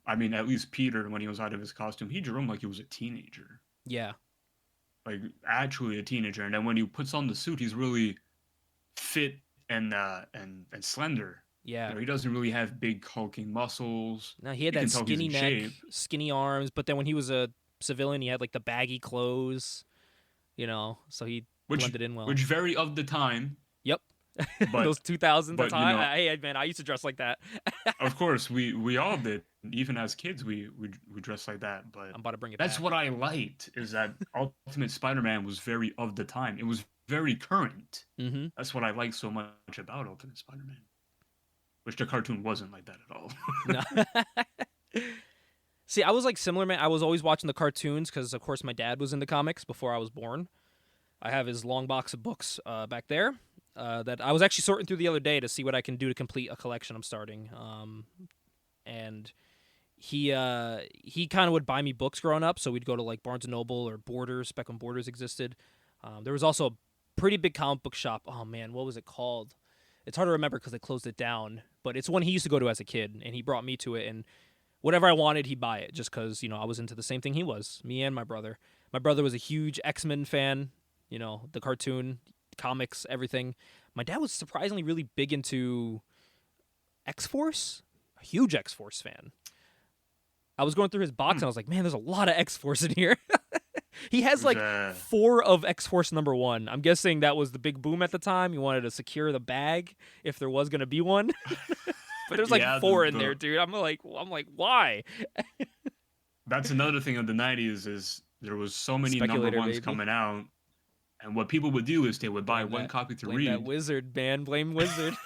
I mean, at least Peter, when he was out of his costume, he drew him like he was a teenager, Yeah. like actually a teenager. And then when he puts on the suit, he's really fit and slender. Yeah. He doesn't really have big hulking muscles. No, he had You can that tell he's skinny in neck, shape. skinny arms, but then when he was a civilian, he had like the baggy clothes, so he which blended in well. which very of the time, Yep. but Those 2000s, that's but how hey man, I used to dress like that. of course we all did. Even as kids, we dressed like that. But I'm about to bring it that's back. what I liked, is that Ultimate Spider-Man was very of the time. It was very current. Mm-hmm. That's what I like so much about Ultimate Spider-Man, which the cartoon wasn't like that at all. No. See, I was like similar, man. I was always watching the cartoons because, of course, my dad was into comics before I was born. I have his long box of books back there that I was actually sorting through the other day to see what I can do to complete a collection I'm starting. And he kind of would buy me books growing up, so we'd go to like Barnes and Noble or Borders back when Borders existed. There was also a pretty big comic book shop. Oh man, what was it called? It's hard to remember because they closed it down. But it's one he used to go to as a kid, and he brought me to it. And whatever I wanted, he'd buy it just because I was into the same thing he was. Me and my brother. My brother was a huge X-Men fan. The cartoon, comics, everything. My dad was surprisingly really big into X-Force. A huge X-Force fan. I was going through his box and I was like, man, there's a lot of X-Force in here. He has like 4 of X-Force #1. I'm guessing that was the big boom at the time. He wanted to secure the bag if there was going to be one. But there's like 4 in there, dude. I'm like, why? That's another thing of the 90s, is there was so many #1s coming out. And what people would do is they would buy one copy to read. Blame that Wizard, man. Blame Wizard.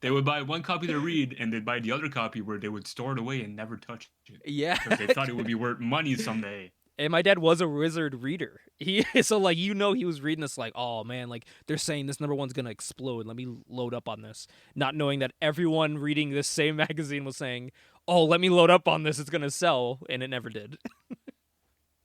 They would buy one copy to read, and they'd buy the other copy where they would store it away and never touch it. Yeah. Because they thought it would be worth money someday. And my dad was a Wizard reader. So like he was reading this like, oh man, like they're saying this #1's gonna explode. Let me load up on this, not knowing that everyone reading this same magazine was saying, oh, let me load up on this. It's gonna sell, and it never did.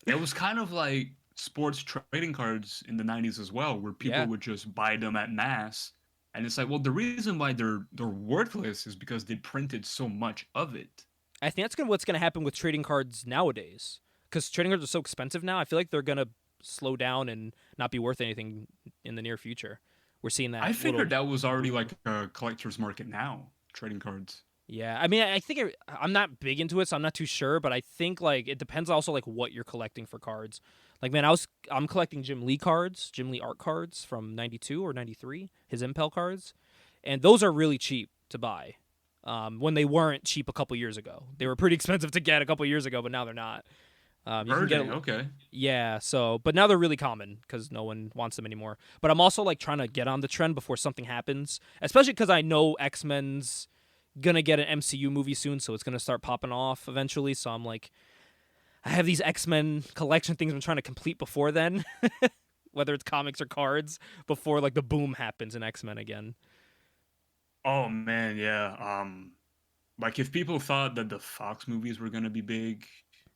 It was kind of like sports trading cards in the 90s as well, where people would just buy them at mass. And it's like, well, the reason why they're worthless is because they printed so much of it. I think that's what's gonna happen with trading cards nowadays. Because trading cards are so expensive now, I feel like they're going to slow down and not be worth anything in the near future. We're seeing that. I figured that was already like a collector's market now, trading cards. Yeah, I mean, I think I'm not big into it, so I'm not too sure. But I think like it depends also like what you're collecting for cards. Like, man, I'm collecting Jim Lee cards, Jim Lee art cards from '92 or '93, his Impel cards, and those are really cheap to buy. When they weren't cheap a couple years ago, they were pretty expensive to get a couple years ago, but now they're not. You can get okay. Yeah, but now they're really common because no one wants them anymore. But I'm also like trying to get on the trend before something happens, especially because I know X-Men's gonna get an MCU movie soon, so it's gonna start popping off eventually. So I'm like, I have these X-Men collection things I'm trying to complete before then, whether it's comics or cards, before like the boom happens in X-Men again. Oh man, yeah. Like if people thought that the Fox movies were gonna be big,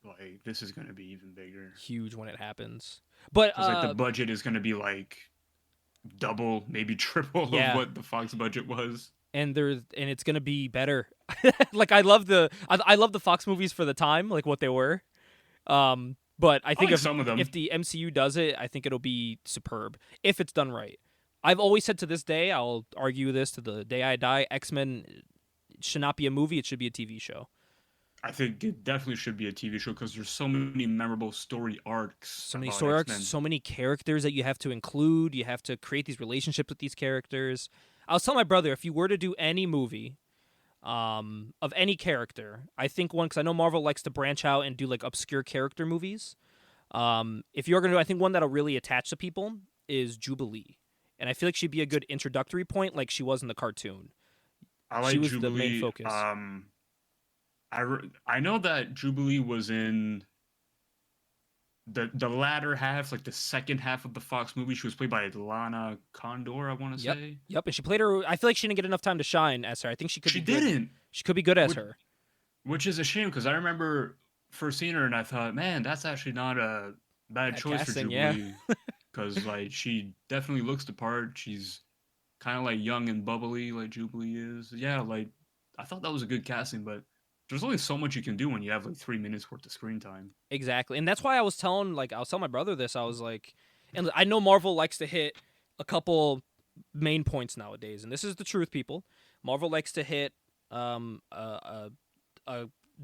like this is gonna be even bigger. Huge when it happens. But like the budget is gonna be like double, maybe triple of what the Fox budget was. And it's gonna be better. Like I love the Fox movies for the time, like what they were. But I think if the MCU does it, I think it'll be superb if it's done right. I've always said to this day, I'll argue this to the day I die, X-Men should not be a movie, it should be a TV show. I think it definitely should be a TV show because there's so many memorable story arcs. So many story arcs, so many characters that you have to include. You have to create these relationships with these characters. I was telling my brother, if you were to do any movie of any character, I think one, because I know Marvel likes to branch out and do like obscure character movies. If you're going to do, I think one that'll really attach to people is Jubilee. And I feel like she'd be a good introductory point like she was in the cartoon. I like she was Jubilee. The main focus. I know that Jubilee was in the latter half, like the second half of the Fox movie. She was played by Lana Condor, I want to say. Yep, and she played her. I feel like she didn't get enough time to shine as her. I think she could. She didn't. She could be good as her. Which is a shame because I remember first seeing her and I thought, man, that's actually not a bad choice casting, for Jubilee. Because like she definitely looks the part. She's kind of like young and bubbly, like Jubilee is. Yeah, like I thought that was a good casting, but there's only so much you can do when you have like 3 minutes worth of screen time. Exactly. And that's why I was telling my brother this. I was like, and I know Marvel likes to hit a couple main points nowadays, and this is the truth, people. Marvel likes to hit a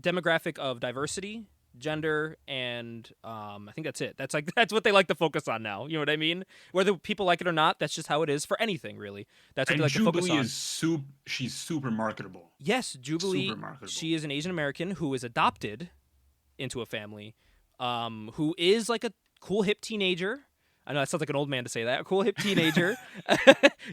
demographic of diversity, gender, and I think that's it. That's what they like to focus on now. You know what I mean? Whether people like it or not, that's just how it is for anything, really. That's what they And like to focus Jubilee on. is she's super marketable. Yes, Super Jubilee. marketable. She is an Asian American who is adopted into a family, who is like a cool hip teenager. I know that sounds like an old man to say that. A cool hip teenager.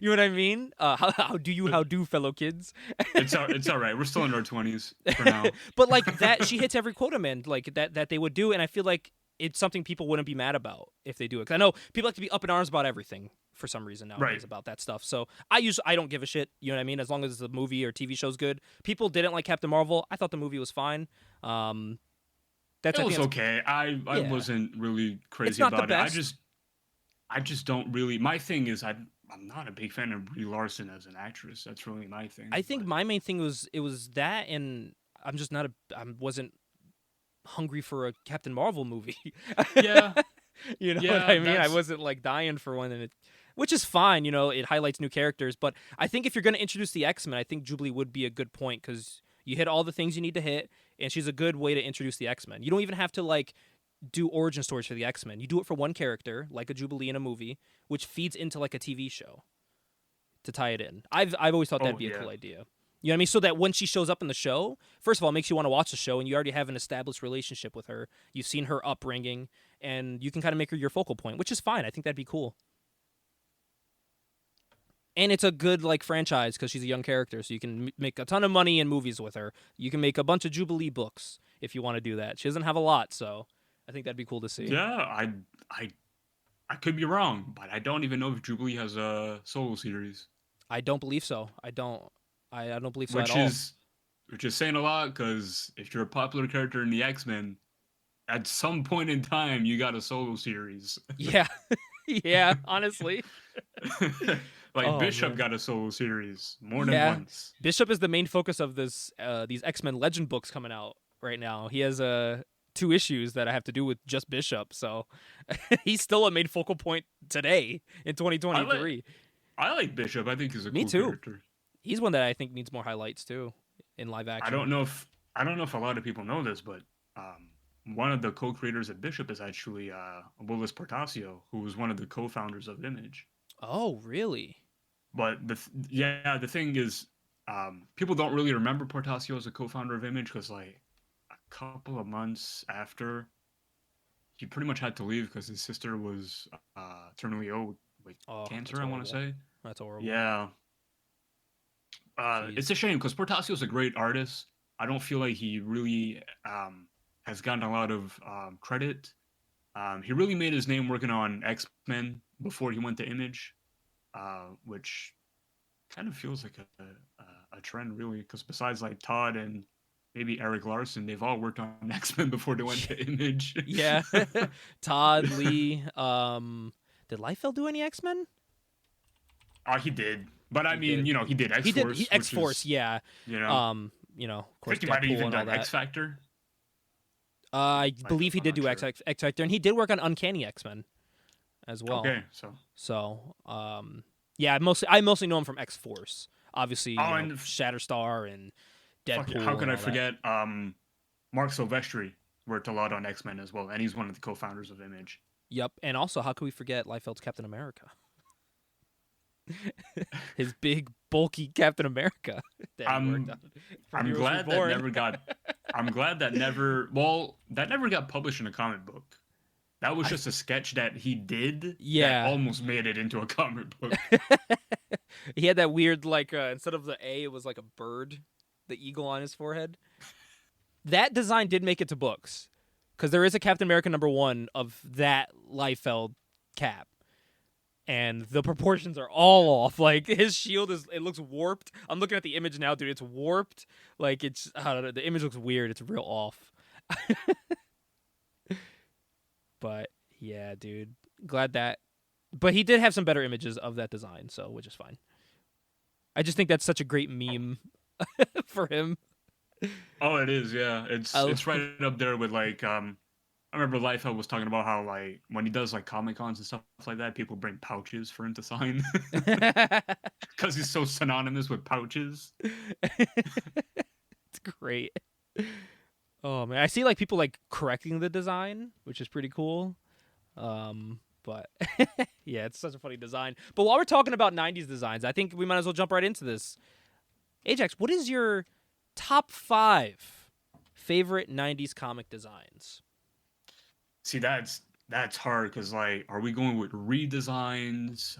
You know what I mean? How do, fellow kids? It's all right. We're still in our 20s for now. But like that, she hits every quota, man. Like that they would do, and I feel like it's something people wouldn't be mad about if they do it. 'Cause I know people like to be up in arms about everything for some reason nowadays Right. about that stuff. So I don't give a shit. You know what I mean? As long as the movie or TV show's good. People didn't like Captain Marvel. I thought the movie was fine. It was okay. I wasn't really crazy not the about it. best. I just don't really. My thing is I'm not a big fan of Brie Larson as an actress. That's really my thing. I think my main thing was that, and I wasn't hungry for a Captain Marvel movie. Yeah. You know Yeah, what I mean? I wasn't like dying for one, which is fine. You know, it highlights new characters. But I think if you're going to introduce the X-Men, I think Jubilee would be a good point because you hit all the things you need to hit, and she's a good way to introduce the X-Men. You don't even have to like do origin stories for the X-Men. You do it for one character, like a Jubilee in a movie, which feeds into like a TV show to tie it in. I've always thought that'd be a cool idea. You know what I mean? So that when she shows up in the show, first of all, it makes you want to watch the show, and you already have an established relationship with her. You've seen her upbringing, and you can kind of make her your focal point, which is fine. I think that'd be cool. And it's a good like franchise because she's a young character, so you can make a ton of money in movies with her. You can make a bunch of Jubilee books if you want to do that. She doesn't have a lot, so I think that'd be cool to see. Yeah, I could be wrong, but I don't even know if Jubilee has a solo series. I don't believe so. I don't believe so at all. Which is saying a lot because if you're a popular character in the X-Men, at some point in time you got a solo series. Yeah, yeah. Honestly, Bishop got a solo series more than once. Bishop is the main focus of these X-Men Legend books coming out right now. He has 2 issues that I have to do with just Bishop, so he's still a main focal point today in 2023. I like Bishop. I think he's a cool character. He's one that I think needs more highlights too in live action. I don't know if a lot of people know this, but one of the co-creators of Bishop is actually Willis Portacio, who was one of the co-founders of Image. Oh, really? But the thing is, people don't really remember Portacio as a co-founder of Image because like a couple of months after, he pretty much had to leave because his sister was terminally ill with cancer. I want to say that's horrible. Yeah. It's a shame because Portacio's a great artist. I don't feel like he really has gotten a lot of credit. He really made his name working on X-Men before he went to Image, which kind of feels like a trend, really, because besides like Todd and maybe Eric Larson, they've all worked on X-Men before they went to Image. Yeah. Todd, Lee. Did Liefeld do any X-Men? He did. But I mean, you know, he did X-Force. X-Force, yeah. You know, of course, I think he might have even done that. X-Factor. I believe he did do X-Factor, and he did work on Uncanny X-Men as well. Okay, yeah, I mostly know him from X-Force. Obviously, and Shatterstar and Deadpool. How can I forget Mark Silvestri worked a lot on X-Men as well, and he's one of the co-founders of Image. Yep, and also, how could we forget Liefeld's Captain America? His big, bulky Captain America. I'm glad that never got. I'm glad that never. Well, that never got published in a comic book. That was just a sketch that he did. Yeah, that almost made it into a comic book. He had that weird, like, instead of the A, it was like a bird, the eagle on his forehead. That design did make it to books, because there is a Captain America #1 of that Liefeld cap. And the proportions are all off. Like, his shield it looks warped. I'm looking at the image now, dude. It's warped. Like, I don't know. The image looks weird. It's real off. But yeah, dude. Glad that. But he did have some better images of that design, so which is fine. I just think that's such a great meme for him. Oh, it is. Yeah, it's right up there with like I remember Liefeld was talking about how like when he does like Comic Cons and stuff like that, people bring pouches for him to sign because he's so synonymous with pouches. It's great. Oh man, I see like people like correcting the design, which is pretty cool. But yeah, it's such a funny design. But while we're talking about '90s designs, I think we might as well jump right into this. Ajax, what is your top 5 favorite '90s comic designs? See, that's hard because like, are we going with redesigns?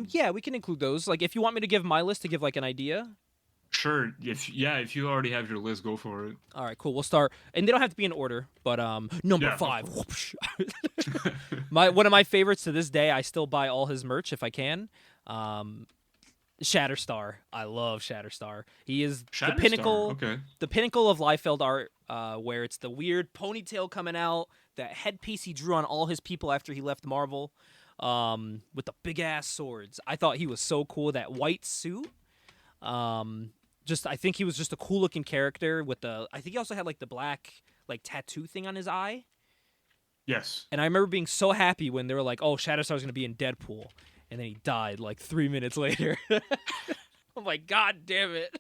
Yeah, we can include those. Like, if you want me to give my list to give like an idea. Sure. If you already have your list, go for it. All right, cool. We'll start, and they don't have to be in order. But number Yeah, of 5, course. one of my favorites to this day. I still buy all his merch if I can. Shatterstar. I love Shatterstar. He is the pinnacle. Okay. The pinnacle of Liefeld art, where it's the weird ponytail coming out, that headpiece he drew on all his people after he left Marvel, with the big ass swords. I thought he was so cool. That white suit. I think he was just a cool looking character with the. I think he also had like the black like tattoo thing on his eye. Yes. And I remember being so happy when they were like, "Oh, Shatterstar's gonna be in Deadpool," and then he died like 3 minutes later. I'm like, God damn it.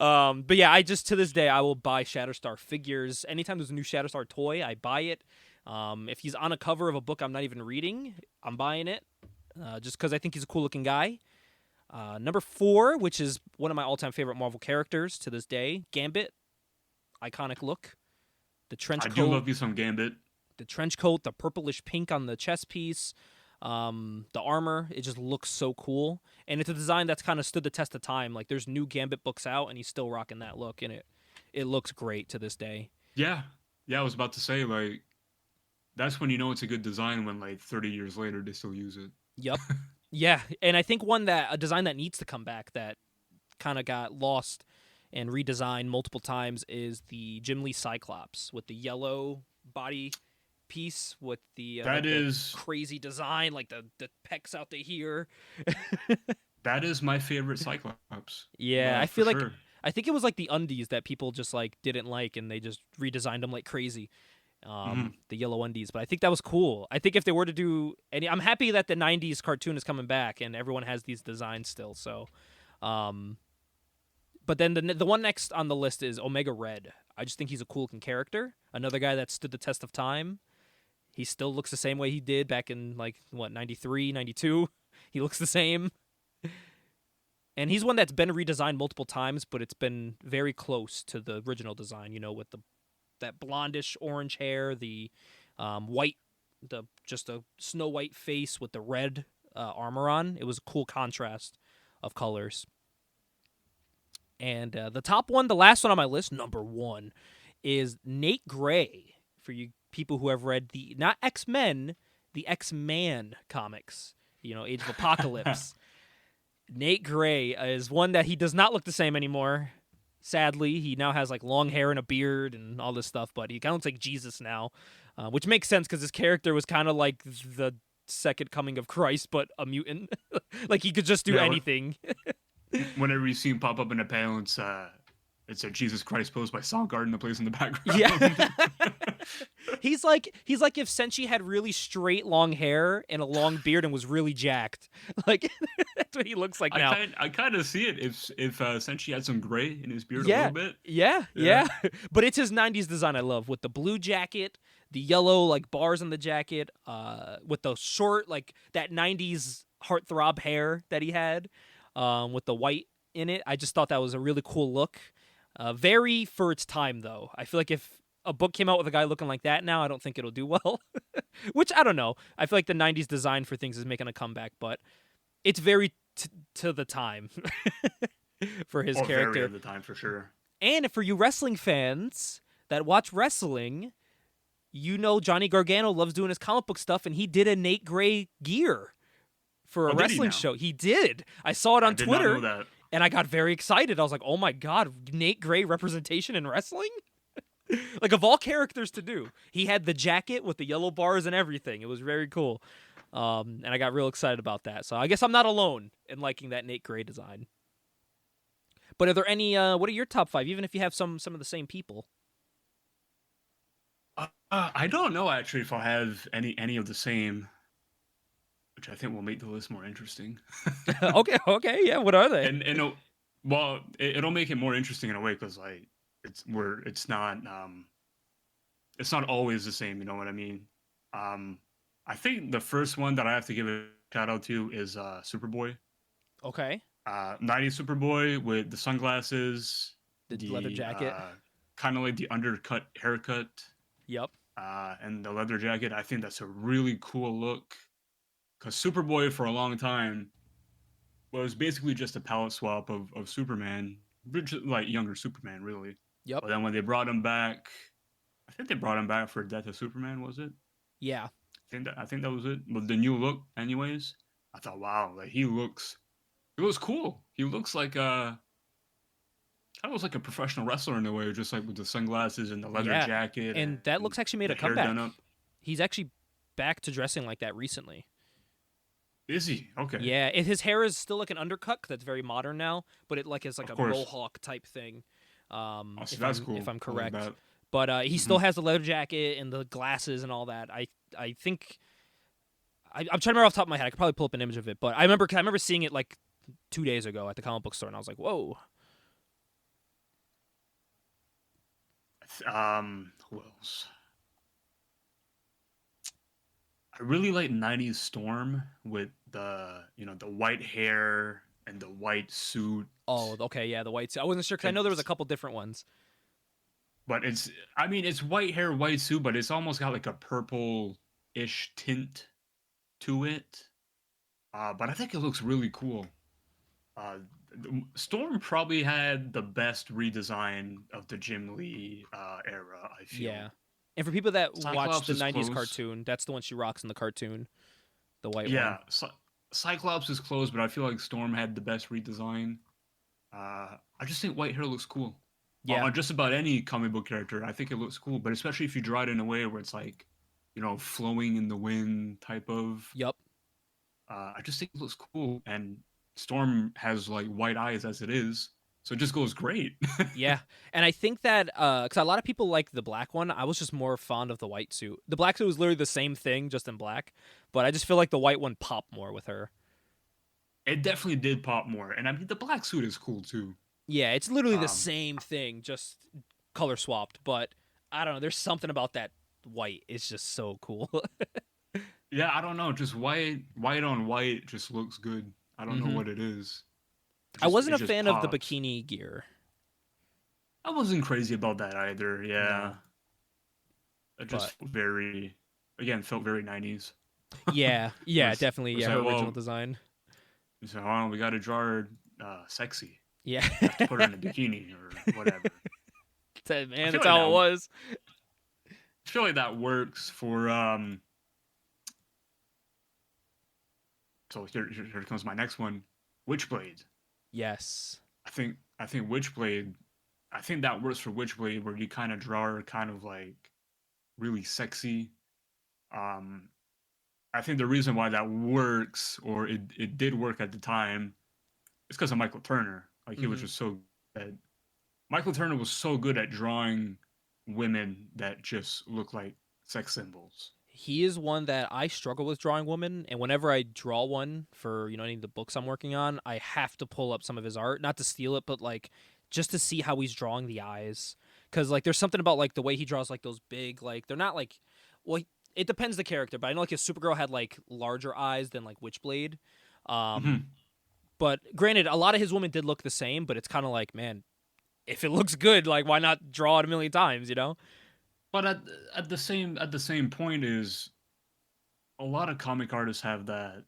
But yeah, I just to this day I will buy Shatterstar figures. Anytime there's a new Shatterstar toy, I buy it. If he's on a cover of a book I'm not even reading, I'm buying it. Just because I think he's a cool looking guy. Number 4, which is one of my all-time favorite Marvel characters to this day, Gambit. Iconic look. The trench coat. I do love you some Gambit. The trench coat, the purplish pink on the chest piece, the armor. It just looks so cool. And it's a design that's kind of stood the test of time. Like, there's new Gambit books out, and he's still rocking that look, and it looks great to this day. Yeah. Yeah, I was about to say, like, that's when you know it's a good design when, like, 30 years later, they still use it. Yep. Yeah, and I think a design that needs to come back that kind of got lost and redesigned multiple times is the Jim Lee Cyclops with the yellow body piece with the the crazy design, like the pecs out to here. That is my favorite Cyclops. Yeah, I feel like I think it was like the undies that people just like didn't like, and they just redesigned them like crazy. The yellow undies, but I think that was cool. I think if they were to do any, I'm happy that the '90s cartoon is coming back and everyone has these designs still. So, but then the one next on the list is Omega Red. I just think he's a cool looking character. Another guy that stood the test of time. He still looks the same way he did back in like what 93, 92. He looks the same. And he's one that's been redesigned multiple times, but it's been very close to the original design, with that blondish orange hair, the white, just a Snow White face with the red armor on. It was a cool contrast of colors. And the top one, the last one on my list, number 1, is Nate Gray. For you people who have read not X-Men, the X-Man comics, Age of Apocalypse. Nate Gray is one that he does not look the same anymore. Sadly, he now has like long hair and a beard and all this stuff, but he kind of looks like Jesus now, which makes sense because his character was kind of like the second coming of Christ, but a mutant. Like he could just do anything. Whenever you see him pop up in a panel, it's a Jesus Christ pose by Soundgarden that plays in the background. Yeah. He's like if Senshi had really straight long hair and a long beard and was really jacked. Like that's what he looks like now. I kind of see it if Senshi had some gray in his beard a little bit. Yeah. But it's his '90s design I love, with the blue jacket, the yellow like bars on the jacket, with the short like that '90s heartthrob hair that he had, with the white in it. I just thought that was a really cool look. Very for its time, though. I feel like if a book came out with a guy looking like that now, I don't think it'll do well. Which, I don't know. I feel like the '90s design for things is making a comeback, but it's very to the time for his character. Very of the time, for sure. And for you wrestling fans that watch wrestling, Johnny Gargano loves doing his comic book stuff, and he did a Nate Gray gear for a wrestling show. He did. I saw it on Twitter. I did not know that. And I got very excited. I was like, oh my God, Nate Gray representation in wrestling? Like, of all characters to do. He had the jacket with the yellow bars and everything. It was very cool. And I got real excited about that. So I guess I'm not alone in liking that Nate Gray design. But are there any, what are your top 5, even if you have some of the same people? I don't know actually if I have any of the same, which I think will make the list more interesting. Okay, okay, yeah. What are they? And well, it'll make it more interesting in a way because like it's not always the same. You know what I mean? Um, I think the first one that I have to give a shout out to is Superboy. Okay, 90s Superboy with the sunglasses, the leather the jacket. kind of like the undercut haircut, Yep. and the leather jacket. I think that's a really cool look. Because Superboy for a long time was basically just a palette swap of Superman, like younger Superman, really. Yep. But then when they brought him back, I think they brought him back for Death of Superman, was it? Yeah. I think that was it. But the new look, anyways, I thought, wow, like he looks cool. He looks like kind of looks like a professional wrestler in a way, just like with the sunglasses and the leather Yeah. jacket And that and looks actually made the a hair done comeback. up. He's actually back to dressing like that recently. Is he? Okay. Yeah, his hair is still like an undercut 'cause that's very modern now, but it like is like Of a course. mohawk type thing. Oh, see, If that's I'm cool. if I'm I like correct, that. but he Hmm. still has the leather jacket and the glasses and all that. I think I'm trying to remember off the top of my head. I could probably pull up an image of it, but I remember seeing it like 2 days ago at the comic book store, and I was like, whoa. Who else? I really like 90s Storm with the white hair and the white suit. Oh, okay, yeah, the white suit. I wasn't sure because I know there was a It's couple different ones. but it's I mean it's white hair, white suit, but it's almost got like a purple-ish tint to it. But I think it looks really cool. Uh, Storm probably had the best redesign of the Jim Lee era, I feel. Yeah, and for people that watch Cyclops the is '90s close. cartoon, that's the one she rocks in the cartoon, the white one. Yeah, Cyclops is close, but I feel like Storm had the best redesign. I just think white hair looks cool. Yeah. On just about any comic book character, I think it looks cool, but especially if you draw it in a way where it's like, flowing in the wind type of. Yup. I just think it looks cool, and Storm has like white eyes as it is, so it just goes great. Yeah, and I think that because a lot of people like the black one, I was just more fond of the white suit. The black suit was literally the same thing, just in black, but I just feel like the white one popped more with her. It definitely did pop more, and I mean the black suit is cool too. Yeah, it's literally the Um, same thing, just color swapped. But I don't know, there's something about that white. It's just so cool. yeah, I don't know, just white on white just looks good. I don't know Hmm. what it is. I It wasn't a just fan of the pops. bikini gear, I wasn't crazy about that either. Yeah, no, it just but felt very 90s. yeah, yeah, was definitely, was yeah, her like, original well, design. so oh, we got to draw her sexy. Yeah, We have to put her in a bikini or whatever. I man, feel that's like how it that. was. I feel like that works for. So here comes my next one, Witchblade. Yes. I think Witchblade. I think that works for Witchblade, where you kind of draw her kind of like really sexy. Um, I think the reason why that works, or it did work at the time, is because of Michael Turner. Like he was Hmm. just so good. Michael Turner was so good at drawing women that just look like sex symbols. He is one that I struggle with drawing women, and whenever I draw one for any of the books I'm working on, I have to pull up some of his art, not to steal it, but like just to see how he's drawing the eyes, because like there's something about like the way he draws like those big like they're not like well it depends the character, but I know like his Supergirl had like larger eyes than like Witchblade, um, Hmm. but granted a lot of his women did look the same, but it's kind of like man if it looks good like why not draw it a million times, you know? But at the same point is a lot of comic artists have that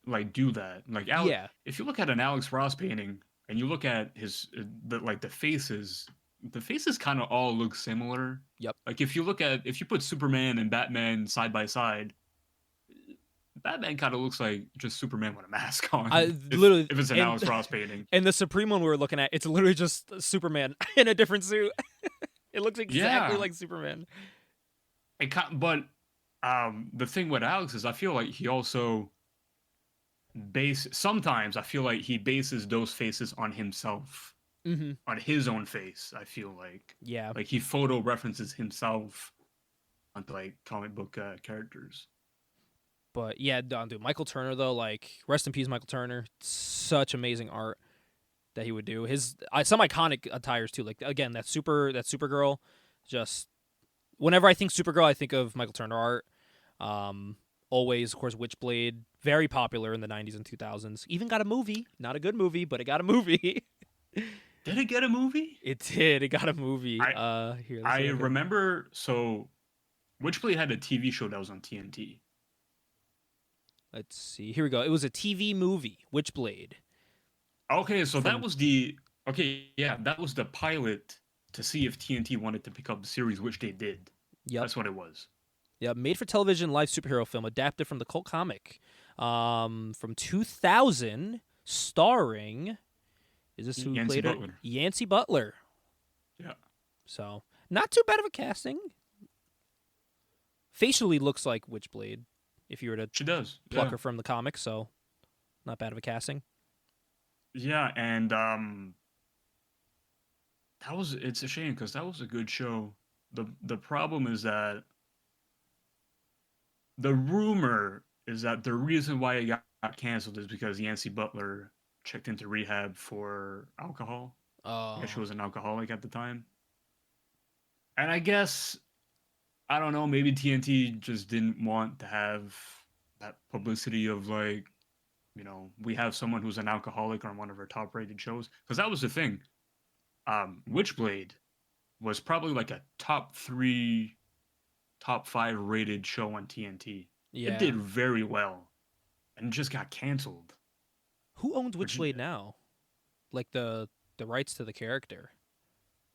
like do that like Yeah. if you look at an Alex Ross painting and you look at his the faces kind of all look similar. Yep. Like if you put Superman and Batman side by side, Batman kind of looks like just Superman with a mask I on literally if it's an and Alex Ross painting. And the Supreme one we were looking at, it's literally just Superman in a different suit. It looks exactly Yeah, like Superman. but the thing with Alex is I feel like he also sometimes I feel like he bases those faces on himself, Hmm. on his own face. I feel like Yeah. he photo references himself onto like comic book characters. But yeah, dude, Michael Turner though, like rest in peace, Michael Turner. Such amazing art that he would do. His some iconic attires too. Like again, that Supergirl. Just whenever I think Supergirl, I think of Michael Turner art. Always, of course, Witchblade, very popular in the '90s and 2000s. Even got a movie, not a good movie, but it got a movie. Did it get a movie? It did. It got a movie. Here, let's see I if I can- remember. So Witchblade had a TV show that was on TNT. Let's see. Here we go. It was a TV movie, Witchblade. Okay, so that From was the that was the pilot to see if TNT wanted to pick up the series, which they did. yep, That's what it was. yep, made for television live superhero film adapted from the cult comic, from 2000, starring. Is this who Yancey played Butler. it? Yancey Butler. Yeah. So not too bad of a casting. Facially looks like Witchblade, if you were to She does. pluck Yeah. her from the comics. So not bad of a casting. Yeah, and it's a shame because that was a good show. The problem is that the rumor is that the reason why it got canceled is because Yancey Butler checked into rehab for alcohol. I guess she Oh, was an alcoholic at the time. And I guess I don't know, maybe TNT just didn't want to have that publicity of like, we have someone who's an alcoholic on one of our top rated shows. Because that was the thing. Witchblade was probably like a top 3, top 5 rated show on TNT. yeah. It did very well. And it just got canceled. Who owns Which- Witchblade now? Like the rights to the character.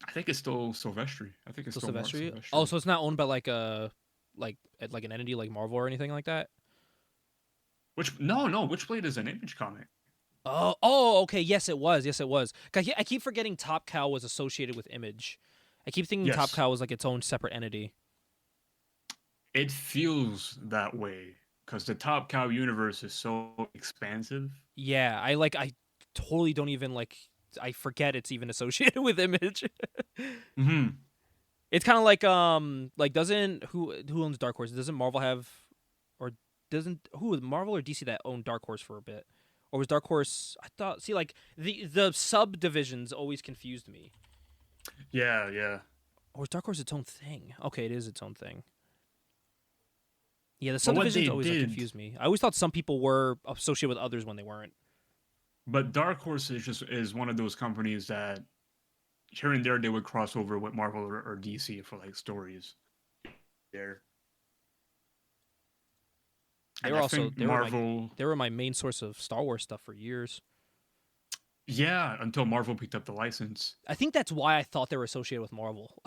I think it's still Silvestri. I think it's Still still Mark Silvestri? Silvestri. Oh, so it's not owned by like an entity like Marvel or anything like that? No, Witchblade is an Image comic. Oh, okay. Yes, it was. Yes, it was. I keep forgetting Top Cow was associated with Image. I keep thinking Top Yes. Cow was like its own separate entity. It feels that way because the Top Cow universe is so expansive. Yeah, I totally don't even I forget it's even associated with Image. Mm-hmm. It's kind of like doesn't who owns Dark Horse? Doesn't Marvel have, or doesn't who was Marvel or DC that owned Dark Horse for a bit? Or was Dark Horse? I thought. See, like the subdivisions always confused me. Yeah. Or is Dark Horse its own thing? Okay, it is its own thing. Yeah, the But what subdivisions they always did- confused me. I always thought some people were associated with others when they weren't. But Dark Horse is one of those companies that here and there they would cross over with Marvel or DC for like stories. There. They And were I also think Marvel. they were my main source of Star Wars stuff for years. Yeah, until Marvel picked up the license. I think that's why I thought they were associated with Marvel.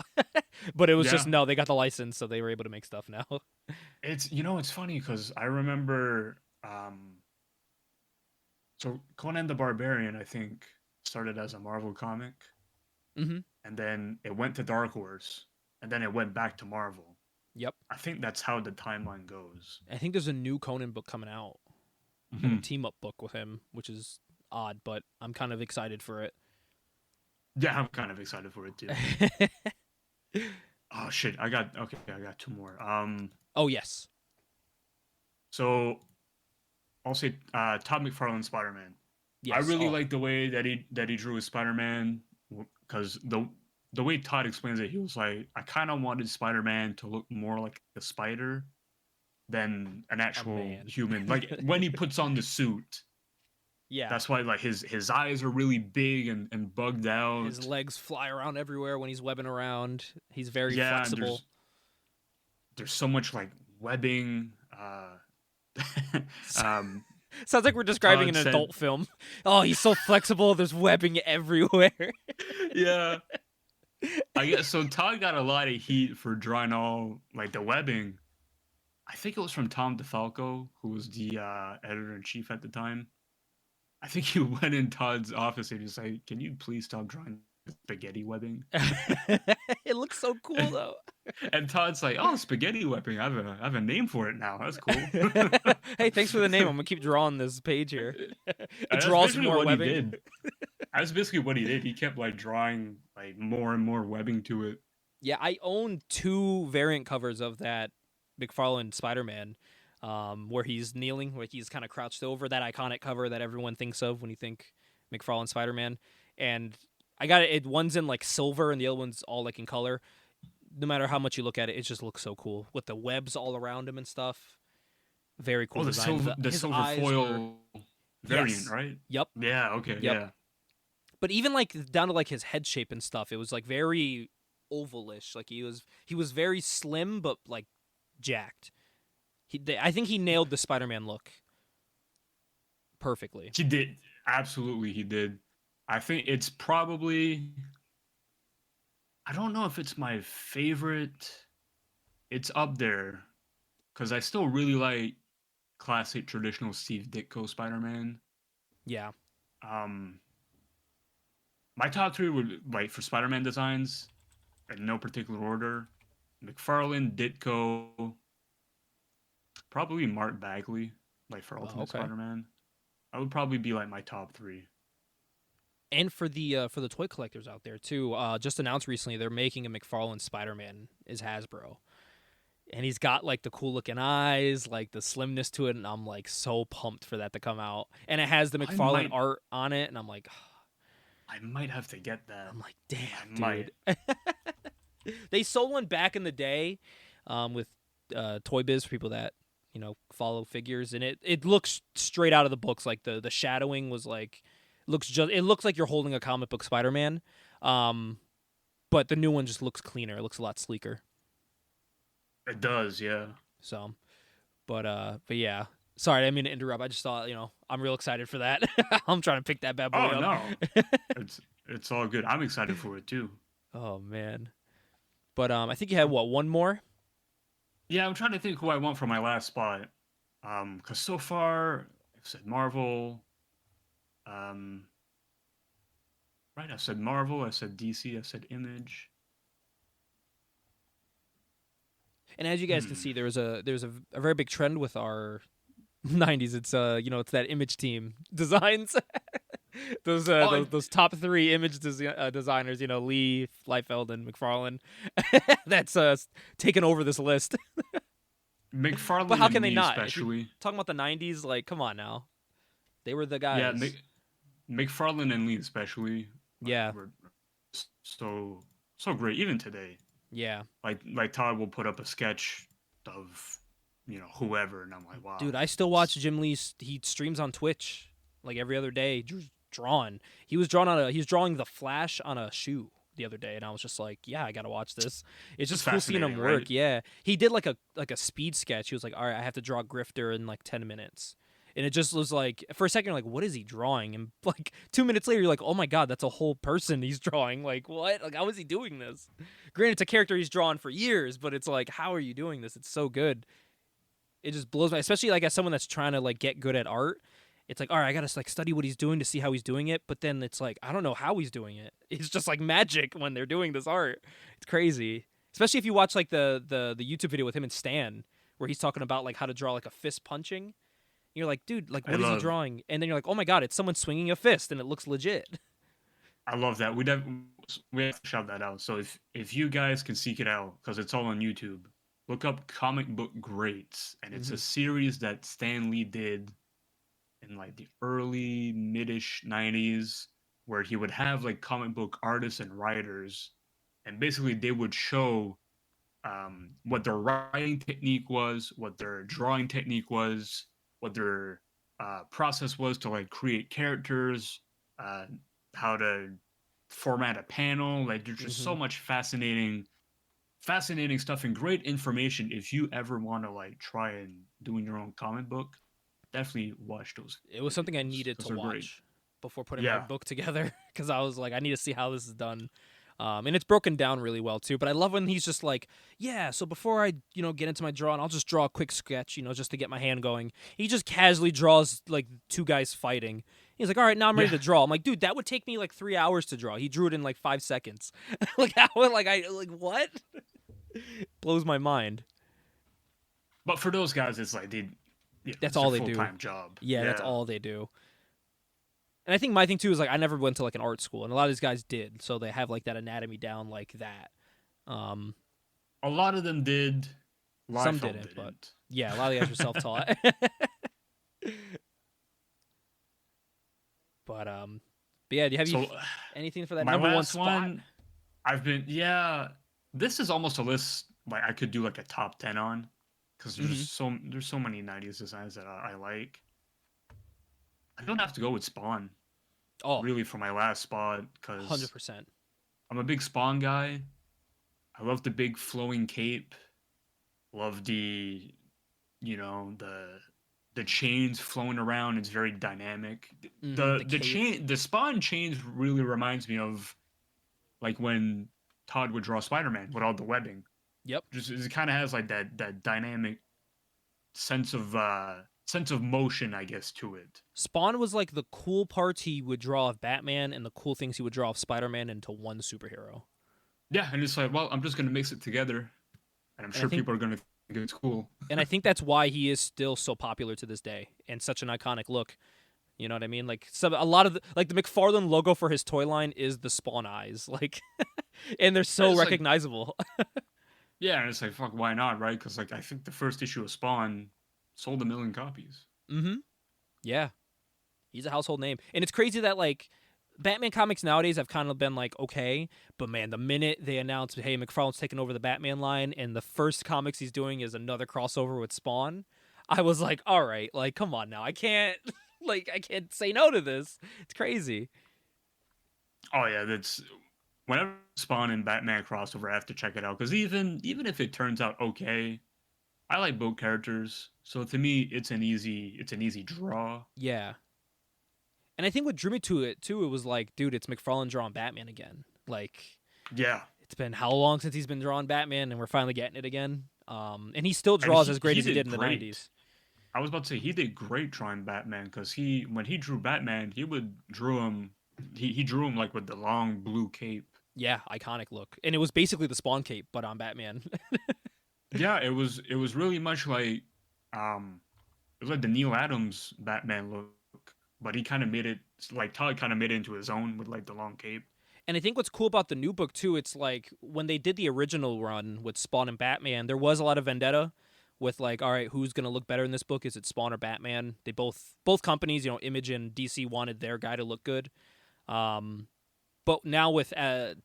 But it was just Yeah. no, they got the license, so they were able to make stuff now. It's funny because I remember. So Conan the Barbarian, I think, started as a Marvel comic, Mm-hmm. and then it went to Dark Horse, and then it went back to Marvel. Yep. I think that's how the timeline goes. I think there's a new Conan book coming out, like Mhm. a team up book with him, which is odd, but I'm kind of excited for it. Yeah, I'm kind of excited for it too. Oh shit, I got 2 more. Oh yes. So I'll say Todd McFarlane Spider-Man. Yes. I really oh, like the way that he drew his Spider-Man because the way Todd explains it, he was like, I kind of wanted Spider-Man to look more like a spider than an actual man. human. Like when he puts on the suit, Yeah. that's why like his eyes are really big and bugged out. His legs fly around everywhere when he's webbing around. He's very and flexible. there's so much like webbing. Sounds like we're describing Todd an said- adult film. Oh, he's so flexible. There's webbing everywhere. Yeah. I guess so. Todd got a lot of heat for drawing all like the webbing. I think it was from Tom DeFalco, who was the editor in chief at the time. I think he went in Todd's office and he was like, "Can you please stop drawing spaghetti webbing?" It looks so cool though. And Todd's like, "Oh, spaghetti webbing. I have a name for it now. That's cool." Hey, thanks for the name. I'm gonna keep drawing this page here. And that's Draw some basically more what webbing. He did. That's basically what he did. He kept like drawing like more and more webbing to it. Yeah, I own 2 variant covers of that McFarlane Spider-Man, where he's kneeling, where he's kind of crouched over, that iconic cover that everyone thinks of when you think McFarlane Spider-Man. And I got it. One's in like silver, and the other one's all like in color. No matter how much you look at it, it just looks so cool with the webs all around him and stuff. Very cool Oh, design. the His silver eyes were foil variant, yes, right? yep, Yeah. Okay. yep. Yeah. But even like down to like his head shape and stuff, it was like very ovalish. Like he was very slim but like jacked. I think he nailed the Spider-Man look perfectly. He did. Absolutely, he did. I think it's probably. I don't know if it's my favorite. It's up there because I still really like classic traditional Steve Ditko Spider-Man. Yeah. Um, my top three would like for Spider-Man designs, in no particular order: McFarlane, Ditko, probably Mark Bagley, like for Well, Ultimate okay. Spider-Man. I would probably be like my top three. And for the toy collectors out there too, just announced recently they're making a McFarlane Spider-Man is Hasbro. And he's got like the cool looking eyes, like the slimness to it, and I'm like so pumped for that to come out. And it has the I McFarlane might, art on it, and I'm like, I might have to get that. I'm like, I damn, might. dude. They sold one back in the day, with Toy Biz for people that follow figures, and it looks straight out of the books. Like the shadowing was like it looks like you're holding a comic book Spider-Man, but the new one just looks cleaner. It looks a lot sleeker. It does, yeah. So, but yeah. Sorry, I didn't mean to interrupt. I just thought I'm real excited for that. I'm trying to pick that bad boy Oh up. no, it's all good. I'm excited for it too. Oh man. But I think you had what, one more? Yeah, I'm trying to think who I want for my last spot. Because so far I've said Marvel. Um, right, I said Marvel. I said DC. I said Image. And as you guys can Hmm. see, there's a very big trend with our 90s. It's it's that Image team designs. those uh Oh, those, those top 3 Image designers, Lee, Liefeld, and McFarlane. That's taken over this list. But McFarlane how and can they Lee not? If you're especially. talking about the 90s, like come on now. They were the Yeah, guys. McFarlane and Lee especially. Like Yeah. were so great even today. Yeah. Like Todd will put up a sketch of whoever, and I'm like, Dude, wow, I still watch Jim Lee's. He streams on Twitch like every other day, drawing. He was drawing the Flash on a shoe the other day, and I was just like, yeah, I gotta watch this. It's it's just cool seeing him fascinating, work. right? Yeah, he did like a speed sketch. He was like, all right, I have to draw Grifter in like 10 minutes. And it just was like, for a second, you're like, what is he drawing? And like 2 minutes later, you're like, oh my god, that's a whole person he's drawing. Like, what? Like, how is he doing this? Granted, it's a character he's drawn for years, but it's like, how are you doing this? It's so good. It just blows my, especially like as someone that's trying to like get good at art. It's like, all right, I gotta like study what he's doing to see how he's doing it, but then it's like I don't know how he's doing it. It's just like magic when they're doing this art. It's crazy, especially if you watch like the YouTube video with him and Stan, where he's talking about like how to draw like a fist punching. And you're like, dude, like I what is he love drawing? And then you're like, oh my god, it's someone swinging a fist, and it looks legit. I love that. We have to shout that out. So if you guys can seek it out, because it's all on YouTube, look up Comic Book Greats, and it's a Hmm. series that Stan Lee did in like the early midish '90s, where he would have like comic book artists and writers, and basically they would show what their writing technique was, what their drawing technique was, what their process was to like create characters, uh, how to format a panel. Like there's just Hmm. so much fascinating stuff and great information. If you ever want to like try and doing your own comic book, definitely watch those It was something I videos needed because to they're great. watch before putting my Yeah, book together because I was like, I need to see how this is done. And it's broken down really well too. But I love when he's just like, yeah. So before I, get into my drawing, I'll just draw a quick sketch, just to get my hand going. He just casually draws like 2 guys fighting. He's like, all right, now I'm ready yeah. to draw. I'm like, dude, that would take me like 3 hours to draw. He drew it in like 5 seconds. Like how? Like what? Blows my mind. But for those guys, it's like That's it's their all they full do. time job. Yeah, that's Yeah. all they do. And I think my thing too is like I never went to like an art school, and a lot of these guys did, so they have like that anatomy down like that. Um, A lot of them did. some Liefeld didn't, but didn't. yeah, a lot of the guys were self-taught. but but yeah, have you So anything for that my number one last spot? one, yeah. This is almost a list like I could do like a top 10 on, because Hmm. there's so many '90s designs that I like. I don't have to go with Spawn Oh, really for my last spot because 100%. I'm a big Spawn guy. I love the big flowing cape. Love the the chains flowing around. It's very dynamic. The cape. The Spawn chains really reminds me of like when Todd would draw Spider-Man with all the webbing. Yep. Just it kind of has like that dynamic sense of motion, I guess, to it. Spawn was like the cool parts he would draw of Batman and the cool things he would draw of Spider-Man into one superhero. Yeah, and it's like, well, I'm just gonna mix it together, and I'm And I sure think people are gonna think it's cool. that's why he is still so popular to this day and such an iconic look. You know what I mean? Like a lot of like the McFarlane logo for his toy line is the Spawn eyes, like, and they're And so it's like, recognizable. yeah, and it's like, fuck, why not, right? Because like I think the first issue of Spawn sold 1 million copies. Mm-hmm. Yeah, he's a household name, and it's crazy that like Batman comics nowadays have kind of been like okay, but man, the minute they announced, hey, McFarlane's taking over the Batman line, and the first comics he's doing is another crossover with Spawn, I was like, all right, like come on now, I can't like I can't say no to this. It's crazy. Oh yeah, that's whenever Spawn and Batman crossover, I have to check it out because even if it turns out okay, I like both characters, so to me, it's an easy draw. Yeah. And I think what drew me to it too, it was like, dude, it's McFarlane drawing Batman again. Like, Yeah, it's been how long since he's been drawing Batman, and we're finally getting it again. And he still and draws as great he as he did did in the great. '90s. I was about to say he did great drawing Batman because he when he drew Batman, he would drew him. He drew him like with the long blue cape. Yeah, iconic look, and it was basically the Spawn cape, but on Batman. Yeah, it was really much like um it was like the Neil Adams Batman look, but he kind of made it like Todd kind of made it into his own with like the long cape. And I think what's cool about the new book too, it's like when they did the original run with Spawn and Batman, there was a lot of vendetta with like, all right, who's gonna look better in this book? Is it Spawn or Batman? They both companies, Image and DC wanted their guy to look good. Um, But now with